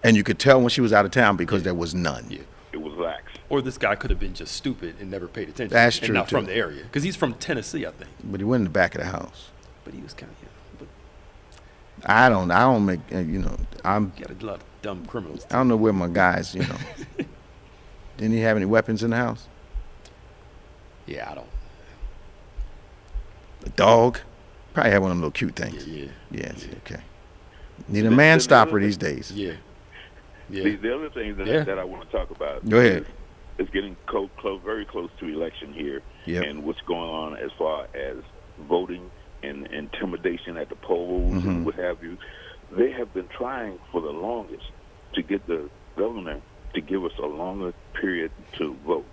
S1: And you could tell when she was out of town because there was none.
S2: Yeah.
S4: It was lax.
S2: Or this guy could have been just stupid and never paid attention.
S1: That's
S2: and
S1: true,
S2: not from
S1: too.
S2: the area. Because he's from Tennessee, I think.
S1: But he went in the back of the house.
S2: But he was kind of, but
S1: I don't make, I
S2: he had a lot of dumb criminals.
S1: don't know where my guys, Didn't he have any weapons in the house?
S2: Yeah, I don't.
S1: A dog? Probably had one of them little cute things.
S2: Yeah.
S1: Yes, okay. Need a man stopper these days.
S2: Yeah. Yeah.
S4: The other thing that,
S2: Yeah.
S4: that I want to talk about
S1: Go ahead.
S4: is getting very close to election here
S1: Yep.
S4: and what's going on as far as voting and intimidation at the polls and what have you. They have been trying for the longest to get the governor to give us a longer period to vote.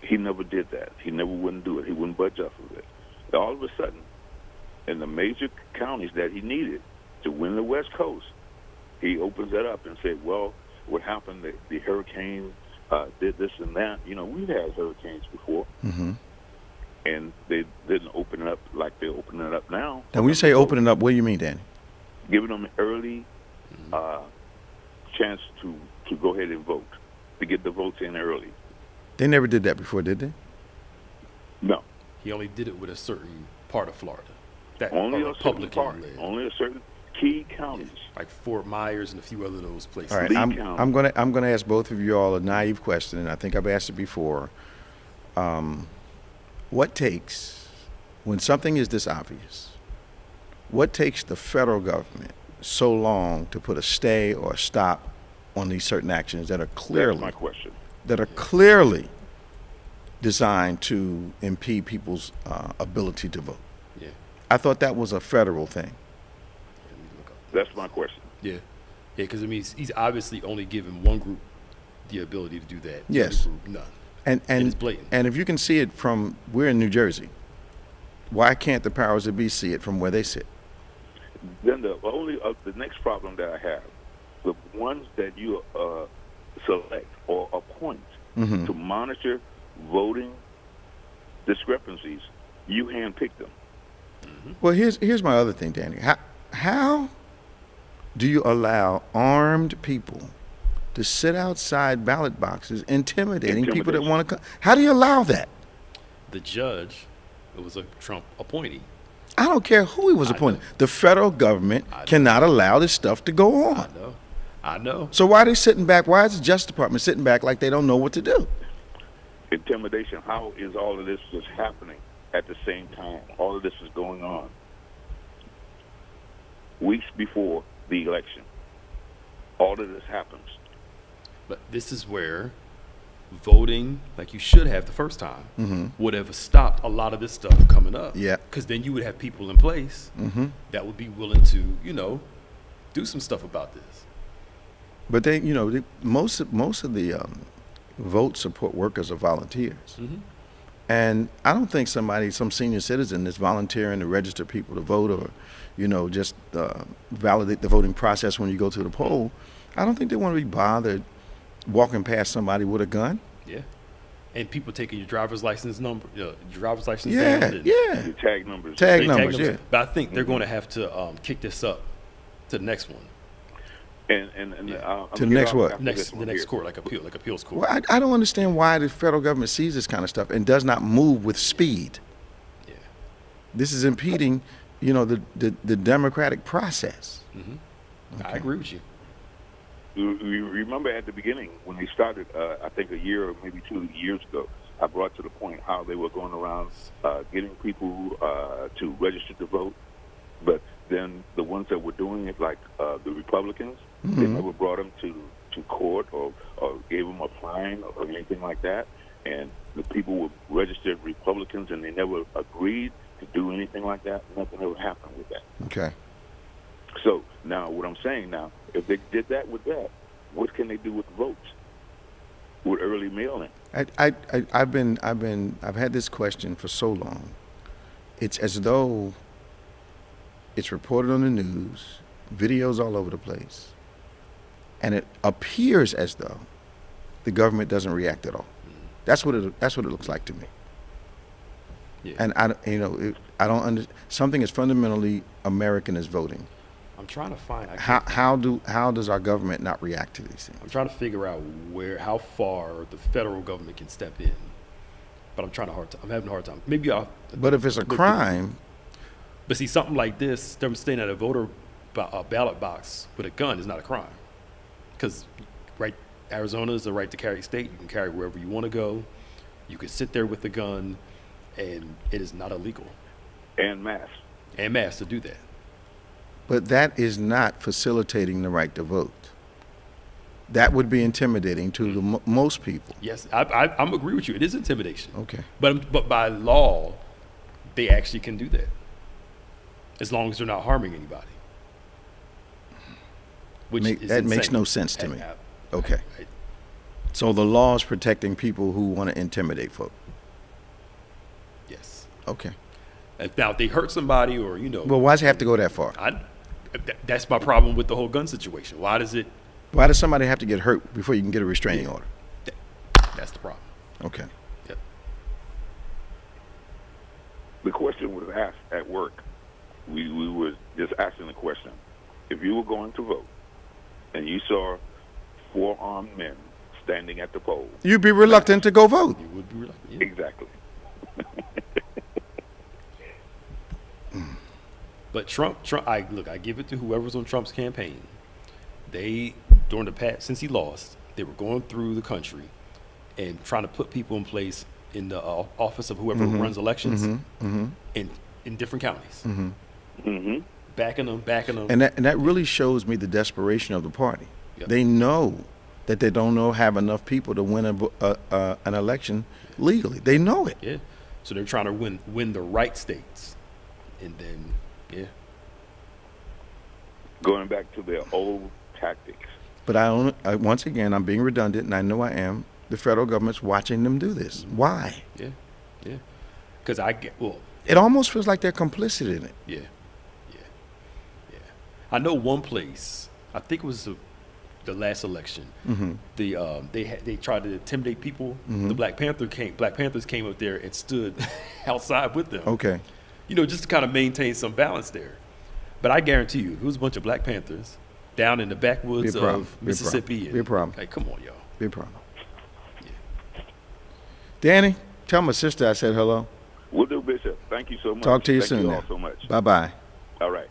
S4: He never did that. He never wouldn't do it. He wouldn't budge off of it. All of a sudden, in the major counties that he needed to win the West Coast, he opens that up and said, well, what happened, the hurricane did this and that. You know, we've had hurricanes before, and they didn't open it up like they're opening it up now.
S1: Now, when you say open it up, what do you mean, Danny?
S4: Giving them an early chance to go ahead and vote, to get the votes in early.
S1: They never did that before, did they?
S4: No.
S2: He only did it with a certain part of Florida. That
S4: Only
S2: are
S4: a certain
S2: Republican
S4: part.
S2: led.
S4: Only a certain key counties.
S2: Like Fort Myers and a few other those places.
S1: All right,
S4: Lee
S1: I'm
S4: County.
S1: gonna ask both of you all a naive question, and I think I've asked it before. What takes, when something is this obvious, what takes the federal government so long to put a stay or a stop on these certain actions that are
S4: That's
S1: clearly
S4: my question.
S1: designed to impede people's ability to vote?
S2: Yeah.
S1: I thought that was a federal thing.
S2: Let me look up.
S4: That's my question.
S2: Yeah, because I mean, he's obviously only given one group the ability to do that. The
S1: Yes.
S2: other group, none.
S1: And
S2: it's blatant.
S1: and if you can see it from, we're in New Jersey, why can't the powers that be see it from where they sit?
S4: Then the next problem that I have, the ones that you select or appoint to monitor voting discrepancies, you handpick them.
S1: Well, here's my other thing, Danny. How do you allow armed people to sit outside ballot boxes intimidating people that want to come? How do you allow that?
S2: The judge, it was a Trump appointee.
S1: I don't care who he was appointed. The federal government cannot allow this stuff to go on.
S2: I know.
S1: So why are they sitting back? Why is the Justice Department sitting back like they don't know what to do?
S4: Intimidation. How is all of this just happening at the same time? All of this is going on weeks before the election. All of this happens.
S2: But this is where voting, like you should have the first time, would have stopped a lot of this stuff coming up.
S1: Yeah.
S2: Because then you would have people in place that would be willing to, do some stuff about this.
S1: But most of the vote support workers are volunteers. And I don't think some senior citizen is volunteering to register people to vote or, just validate the voting process when you go to the poll. I don't think they want to be bothered walking past somebody with a gun.
S2: Yeah. And people taking your driver's license number, your driver's license
S1: Yeah,
S2: down. And
S1: yeah.
S4: Your tag numbers.
S1: Tag numbers, yeah.
S2: But I think they're going to have to kick this up to the next one.
S4: And
S1: To the next what?
S2: The next court, like appeals court.
S1: Well, I don't understand why the federal government sees this kind of stuff and does not move with speed.
S2: Yeah.
S1: This is impeding, the democratic process.
S2: I agree with you.
S4: You remember at the beginning when they started, I think a year or maybe 2 years ago, I brought to the point how they were going around getting people to register to vote. But then the ones that were doing it, like the Republicans, they never brought them to court or gave them a fine or anything like that. And the people were registered Republicans, and they never agreed to do anything like that. Nothing ever happened with that.
S1: Okay.
S4: So now, what I'm saying now, if they did that with that, what can they do with the votes? With early mailing?
S1: I've had this question for so long. It's as though it's reported on the news, videos all over the place, and it appears as though the government doesn't react at all. That's what it looks like to me.
S2: Yeah.
S1: And I don't understand. Something as fundamentally American as voting.
S2: I'm trying to find.
S1: How does our government not react to these things?
S2: I'm trying to figure out how far the federal government can step in. But I'm having a hard time. Maybe I'll.
S1: But if it's a crime.
S2: But see, something like this, them staying at a ballot box with a gun is not a crime. Because, Arizona is the right to carry state. You can carry wherever you want to go. You can sit there with the gun, and it is not illegal.
S4: And mass.
S2: And mass to do that.
S1: But that is not facilitating the right to vote. That would be intimidating to most people.
S2: Yes, I'm agree with you. It is intimidation.
S1: Okay.
S2: But by law, they actually can do that. as long as they're not harming anybody. Which is
S1: That makes
S2: insane.
S1: no sense to me.
S2: I-
S1: Okay.
S2: I-
S1: So the law is protecting people who want to intimidate folk.
S2: yes.
S1: Okay.
S2: Now, if they hurt somebody or,
S1: Well, why does it have to go that far?
S2: that's my problem with the whole gun situation. Why does it?
S1: Why does somebody have to get hurt before you can get a restraining order?
S2: That's the problem.
S1: Okay.
S2: Yep.
S4: The question was asked at work. We were just asking the question. If you were going to vote and you saw 4 armed men standing at the poll.
S1: You'd be reluctant to go vote.
S2: You would be reluctant. Yeah.
S4: Exactly.
S2: But Trump, I give it to whoever's on Trump's campaign. They, since he lost, they were going through the country and trying to put people in place in the office of whoever runs elections in different counties.
S4: Mm-hmm.
S2: Backing them.
S1: And that really shows me the desperation of the party.
S2: Yep.
S1: They know that they don't have enough people to win an election legally. They know it.
S2: Yeah. So they're trying to win the right states. And then, yeah.
S4: Going back to their old tactics.
S1: But once again, I'm being redundant, and I know I am. The federal government's watching them do this. Why?
S2: Yeah. Because
S1: It almost feels like they're complicit in it.
S2: Yeah. I know one place. I think it was the last election. They tried to intimidate people. The Black Panthers came up there and stood outside with them.
S1: Okay.
S2: Just to kind of maintain some balance there. But I guarantee you, it was a bunch of Black Panthers down in the backwoods of Mississippi.
S1: Be a problem.
S2: Like, come on, y'all.
S1: Be a problem. Danny, tell my sister I said hello.
S4: Will do, Bishop. Thank you so much.
S1: Talk to you
S4: Thank
S1: soon.
S4: you all
S1: Now.
S4: so much.
S1: Bye-bye.
S4: All right.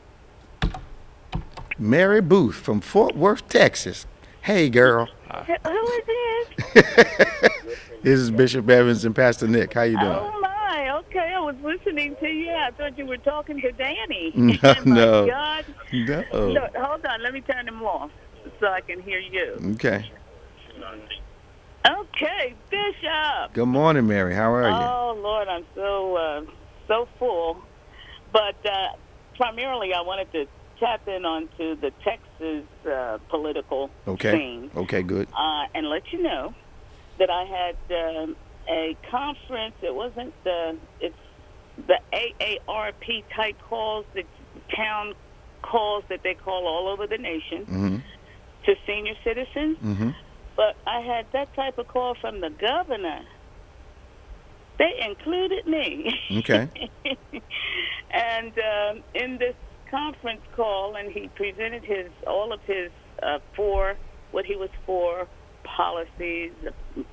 S1: Mary Booth from Fort Worth, Texas. Hey, girl.
S5: Who is this?
S1: This is Bishop Evans and Pastor Nick. How you doing?
S5: Oh my, okay. I was listening to you. I thought you were talking to Danny.
S1: No,
S5: Oh, my
S1: no.
S5: God.
S1: No.
S5: Look, hold on. Let me turn them off so I can hear you.
S1: Okay.
S5: Okay, Bishop.
S1: Good morning, Mary. How are you?
S5: Oh Lord, I'm so full. But primarily, I wanted to tap in onto the Texas political scene.
S1: Okay, good.
S5: And let you know that I had a conference. It wasn't it's the AARP type calls, the town calls that they call all over the nation to senior citizens. But I had that type of call from the governor. They included me.
S1: Okay.
S5: And in this conference call, and he presented all of his what he was for, policies,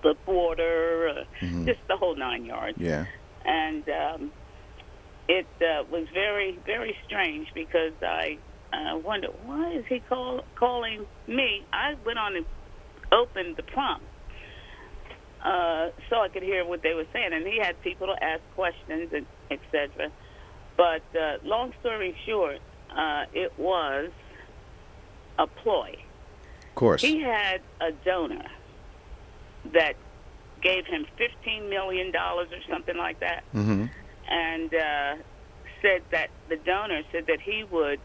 S5: the border, just the whole 9 yards.
S1: Yeah.
S5: And it was very, very strange because I wondered, why is he calling me? I went on and opened the prompt so I could hear what they were saying. And he had people to ask questions, and etc. But long story short, it was a ploy.
S1: Of course.
S5: He had a donor that gave him $15 million or something like that, and said that the donor said that he would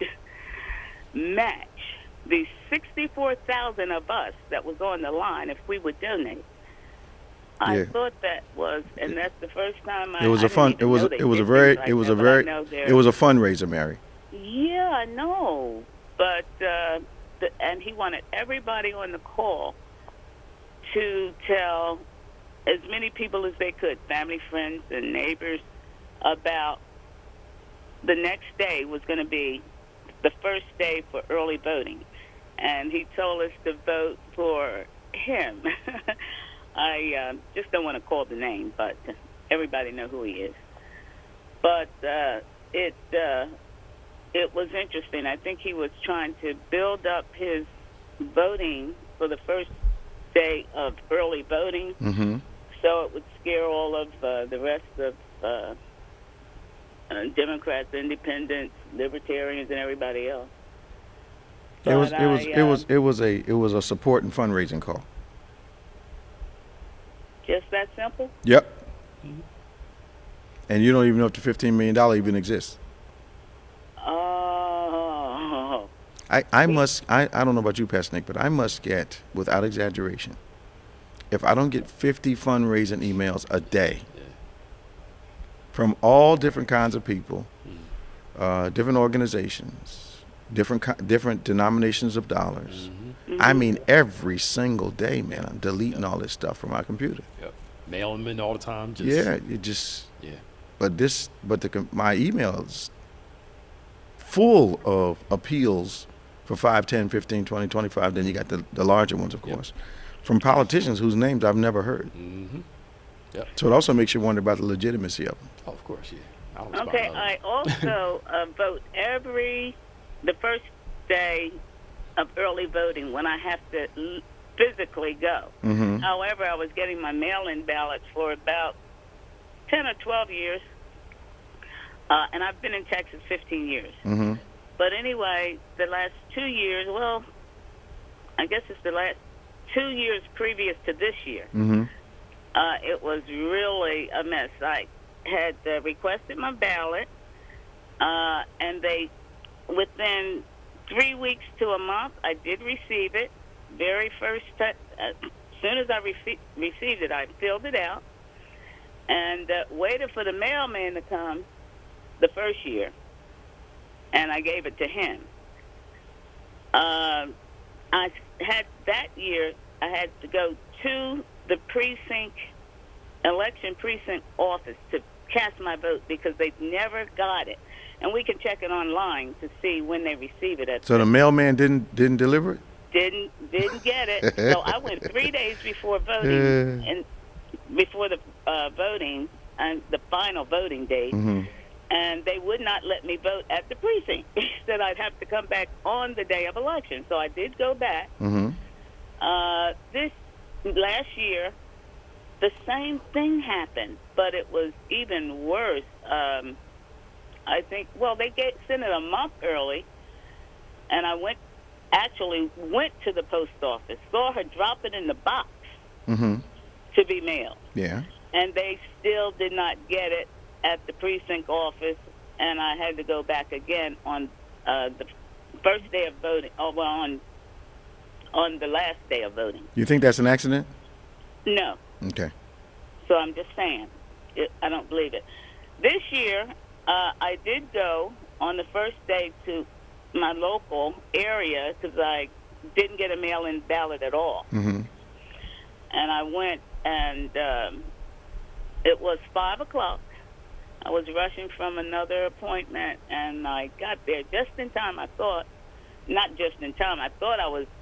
S5: match the 64,000 of us that was on the line if we would donate. I thought that was, and that's the first time
S1: It was a fundraiser, Mary.
S5: Yeah, I know, but and he wanted everybody on the call to tell as many people as they could, family, friends, and neighbors, about the next day was going to be the first day for early voting. And he told us to vote for him. I just don't want to call the name, but everybody know who he is. But it was interesting. I think he was trying to build up his voting for the first day of early voting, so it would scare all of the rest of Democrats, independents, libertarians, and everybody else.
S1: It was a support and fundraising call.
S5: Just that simple?
S1: Yep. And you don't even know if the $15 million even exists.
S5: Oh,
S1: I don't know about you, Pastor Nick, but I must get, without exaggeration, if I don't get 50 fundraising emails a day
S2: Yeah.
S1: from all different kinds of people, different organizations, different denominations of dollars. I mean, every single day, man, I'm deleting all this stuff from my computer.
S2: Yep. Mail them in all the time. Just,
S1: Yeah, it just.
S2: Yeah.
S1: But my emails full of appeals for 5, 10, 15, 20, 25. Then you got the larger ones, of course, from politicians whose names I've never heard.
S2: Mm-hmm. Yep.
S1: So it also makes you wonder about the legitimacy of them.
S2: Oh, of course, yeah. I don't respond
S5: Okay,
S2: to
S5: I also vote the first day of early voting when I have to physically go.
S1: Mm-hmm.
S5: However, I was getting my mail-in ballots for about 10 or 12 years, and I've been in Texas 15 years.
S1: Mm-hmm.
S5: But anyway, the last 2 years, well, I guess it's the last 2 years previous to this year,
S1: Mm-hmm.
S5: it was really a mess. I had requested my ballot, and they, within 3 weeks to a month, I did receive it. Very first time, as soon as I received it, I filled it out and waited for the mailman to come the first year, and I gave it to him. I had that year, I had to go to the election precinct office to cast my vote because they never got it. And we can check it online to see when they receive it.
S1: So the mailman didn't deliver it?
S5: Didn't get it. So I went 3 days before voting, and before the voting and the final voting date, and they would not let me vote at the precinct. They said I'd have to come back on the day of election. So I did go back. This last year, the same thing happened, but it was even worse. I think, well, they sent it a month early, and I actually went to the post office, saw her drop it in the box to be mailed.
S1: Yeah.
S5: And they still did not get it at the precinct office, and I had to go back again on the first day of voting, on the last day of voting.
S1: You think that's an accident?
S5: No.
S1: Okay.
S5: So I'm just saying, I don't believe it. This year, I did go on the first day to my local area because I didn't get a mail-in ballot at all. And I went, and it was 5 o'clock. I was rushing from another appointment, and I got there just in time. I thought, not just in time, I thought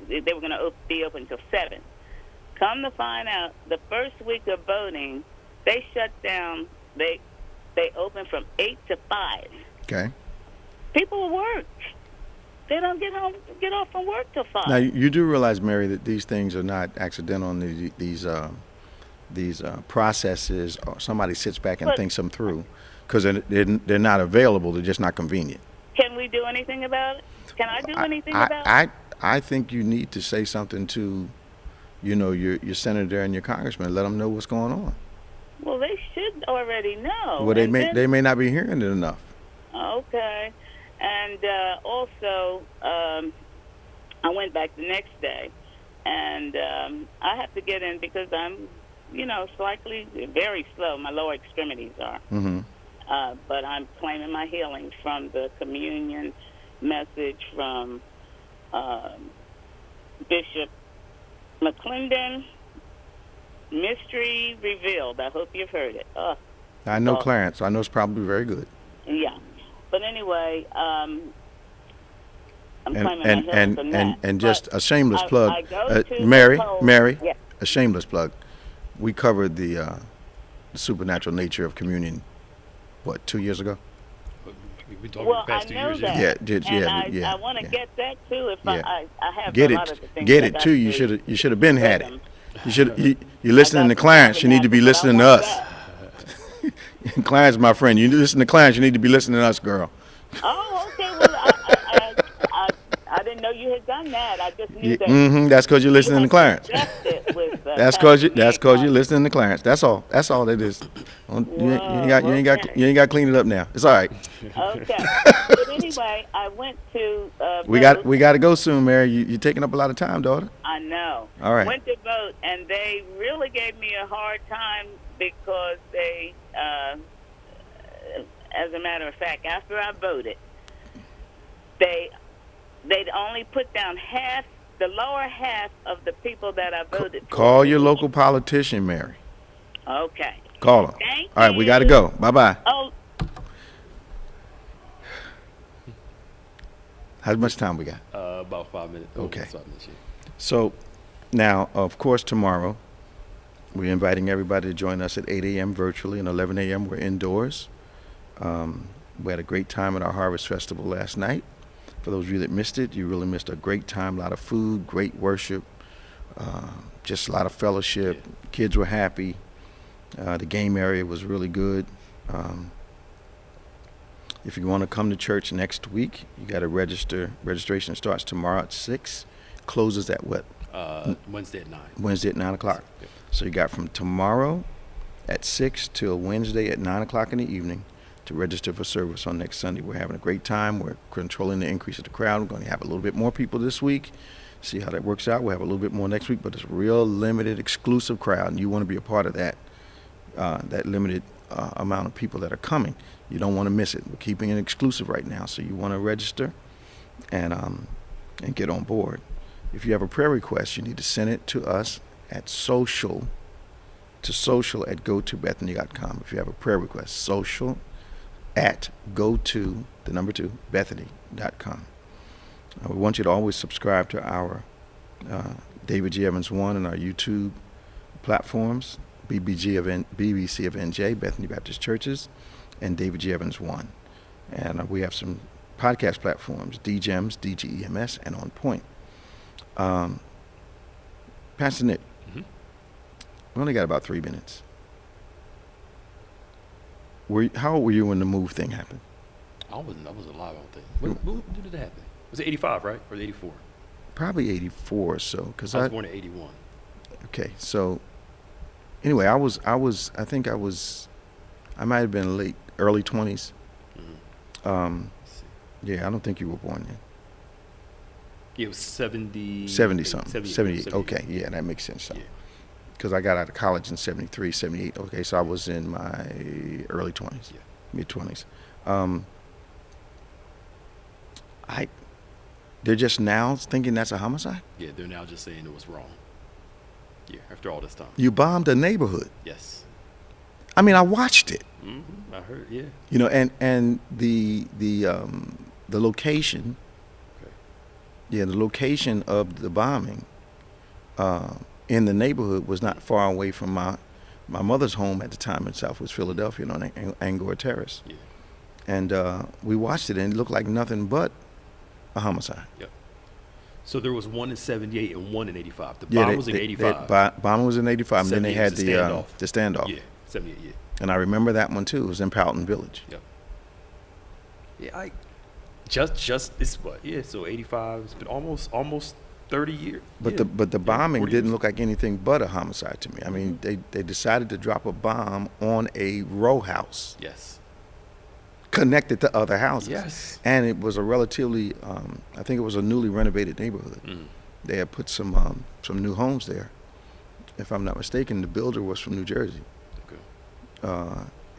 S5: they were going to be open till 7. Come to find out, the first week of voting, they shut down. They open from 8 to 5.
S1: Okay.
S5: People work. They don't get off from work till 5.
S1: Now you do realize, Mary, that these things are not accidental. These processes, or somebody sits back and thinks them through, because they're not available. They're just not convenient.
S5: Can we do anything about it? Can I do anything about it?
S1: I think you need to say something to, your senator and your congressman. Let them know what's going on.
S5: Well, they should already know.
S1: Well, they may not be hearing it enough.
S5: Okay. And also, I went back the next day, and I have to get in because I'm, slightly, very slow. My lower extremities are. But I'm claiming my healing from the communion message from Bishop McClendon, Mystery Revealed. I hope you've heard it.
S1: I know Clarence. I know it's probably very good.
S5: Yeah. But anyway, I'm claiming my healing from that.
S1: And just a shameless plug.
S5: I go to
S1: Mary,
S5: yeah.
S1: A shameless plug. We covered the supernatural nature of communion, 2 years ago?
S2: We talking
S5: Well,
S2: the past
S5: I
S2: 2
S5: know
S2: years.
S5: that. I want to get that too. If I have
S1: get
S5: a
S1: it,
S5: lot of the things
S1: get
S5: I
S1: it
S5: got
S1: too. You
S5: to
S1: should have been had it.
S5: them.
S1: You're listening to Clarence. You need to be listening to us. Clarence, my friend. You listen to Clarence. You need to be listening to us, girl.
S5: Oh, okay. Well, I didn't know you had done that. I just knew that.
S1: That's because you're listening to Clarence.
S5: It with
S1: That's cause you're listening to Clarence. That's all. That's all it is. You ain't got to clean it up now. It's all right.
S5: Okay. But anyway, I went to
S1: We got to go soon, Mary. You're taking up a lot of time, daughter.
S5: I know.
S1: All right.
S5: Went to vote, and they really gave me a hard time because they, as a matter of fact, after I voted, they'd only put down the lower half of the people that I voted for.
S1: Call your local politician, Mary.
S5: Okay.
S1: Call him.
S5: Thank
S1: All right, we got to go. Bye-bye.
S5: Oh,
S1: How much time we got?
S2: About 5 minutes.
S1: Okay.
S2: 5 minutes, yeah.
S1: So now, of course, tomorrow, we're inviting everybody to join us at 8 a.m. virtually, and 11 a.m. we're indoors. We had a great time at our Harvest Festival last night. For those of you that missed it, you really missed a great time, a lot of food, great worship, just a lot of fellowship.
S2: Yeah.
S1: Kids were happy. The game area was really good. If you want to come to church next week, you got to register. Registration starts tomorrow at 6, closes at what?
S2: Wednesday at 9.
S1: Wednesday at 9 o'clock.
S2: Yep.
S1: So you got from tomorrow at 6 till Wednesday at 9 o'clock in the evening to register for service on next Sunday. We're having a great time. We're controlling the increase of the crowd. We're going to have a little bit more people this week. See how that works out. We'll have a little bit more next week, but it's a real limited, exclusive crowd, and you want to be a part of that, that limited amount of people that are coming. You don't want to miss it. We're keeping it exclusive right now, so you want to register and get on board. If you have a prayer request, you need to send it to us at social at gotobethany.com. If you have a prayer request, social at Bethany.com. We want you to always subscribe to our David G. Evans 1 and our YouTube platforms, BBC of NJ, Bethany Baptist Churches, and David G. Evans 1. And we have some podcast platforms, DGEMS, DGEMS, and OnPointe. Pastor Nick, we only got about 3 minutes. How old were you when the move thing happened?
S2: I wasn't alive, I don't think. When did it happen? Was it 85, right? Or 84?
S1: Probably 84 or so. Cause
S2: I was born in 81.
S1: Okay, so anyway, I might have been early 20s. Yeah, I don't think you were born then.
S2: Yeah, it was 70.
S1: 70 something.
S2: 78.
S1: 78. Okay, yeah, that makes sense.
S2: Yeah.
S1: Because I got out of college in 73, 78. Okay, so I was in my early 20s,
S2: Yeah.
S1: mid-20s. They're just now thinking that's a homicide?
S2: Yeah, they're now just saying it was wrong. Yeah, after all this time.
S1: You bombed a neighborhood.
S2: Yes.
S1: I mean, I watched it.
S2: I heard, yeah.
S1: You know, and the location.
S2: Okay.
S1: Yeah, the location of the bombing in the neighborhood was not far away from my mother's home at the time in Southwest Philadelphia, on Angora Terrace.
S2: Yeah.
S1: And we watched it, and it looked like nothing but a homicide.
S2: Yep. So there was one in 78 and one in 85. The bomb was in 85.
S1: Bomb was in 85, and then they had the standoff.
S2: Yeah, 78, yeah.
S1: And I remember that one, too. It was in Pointe Village.
S2: Yep. Yeah, it's what? Yeah, so 85. It's been almost 30 years.
S1: But
S2: yeah.
S1: the bombing
S2: 40
S1: didn't
S2: years.
S1: look like anything but a homicide to me. I mean, they decided to drop a bomb on a row house
S2: Yes.
S1: connected to other houses.
S2: Yes.
S1: And it was a relatively, I think it was a newly renovated neighborhood. They had put some new homes there. If I'm not mistaken, the builder was from New Jersey.
S2: Okay.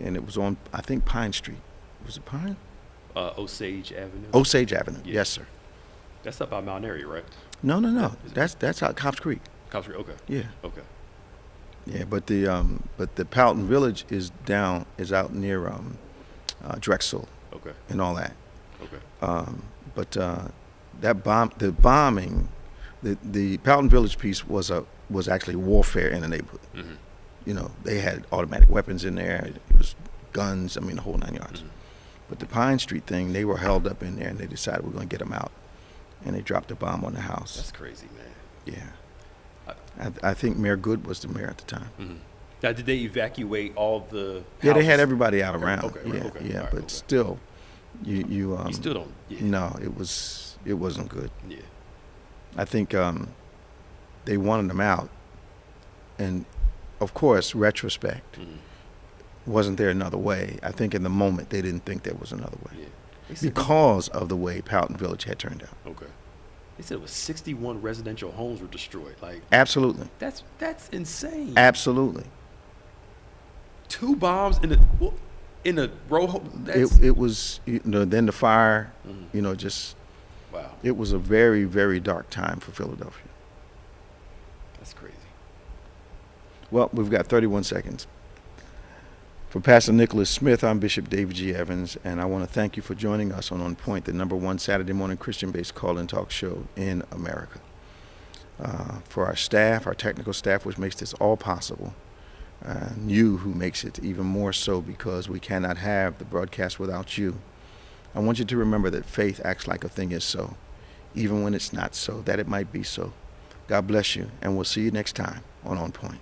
S1: And it was on, I think, Pine Street. Was it Pine?
S2: Osage Avenue.
S1: Osage Avenue.
S2: Yeah.
S1: Yes, sir.
S2: That's up by Mount Airy, right?
S1: No.
S2: Is it?
S1: That's out Cops Creek.
S2: Cops Creek, okay.
S1: Yeah.
S2: Okay.
S1: Yeah, but the Pointe Village is out near Drexel
S2: Okay.
S1: and all that.
S2: Okay.
S1: But the bombing, the Pointe Village piece was actually warfare in the neighborhood.
S2: Mm-hmm.
S1: You know, they had automatic weapons in there. It was guns. I mean, the whole 9 yards.
S2: Mm-hmm.
S1: But the Pine Street thing, they were held up in there, and they decided we're going to get them out, and they dropped a bomb on the house.
S2: That's crazy, man.
S1: Yeah. I think Mayor Good was the mayor at the time.
S2: Mm-hmm. Now, did they evacuate all the
S1: Yeah, they had
S2: houses?
S1: everybody out around.
S2: Okay, right,
S1: Yeah,
S2: okay.
S1: yeah,
S2: All right,
S1: but
S2: okay.
S1: still, you
S2: You still don't. Yeah.
S1: No, it wasn't good.
S2: Yeah.
S1: I think they wanted them out, and of course, retrospect, wasn't there another way? I think in the moment they didn't think there was another way
S2: Yeah. They said
S1: because of the way Powelton Village had turned out.
S2: okay. They said it was 61 residential homes were destroyed. Like
S1: Absolutely.
S2: that's insane.
S1: Absolutely.
S2: 2 bombs in a row.
S1: It was, then the fire, just,
S2: Wow.
S1: it was a very, very dark time for Philadelphia.
S2: That's crazy.
S1: Well, we've got 31 seconds. For Pastor Nicholas Smith, I'm Bishop David G. Evans, and I want to thank you for joining us on Pointe, the #1 Saturday morning Christian-based call-in talk show in America. For our staff, our technical staff, which makes this all possible, and you who makes it even more so because we cannot have the broadcast without you, I want you to remember that faith acts like a thing is so, even when it's not so, that it might be so. God bless you, and we'll see you next time on Pointe.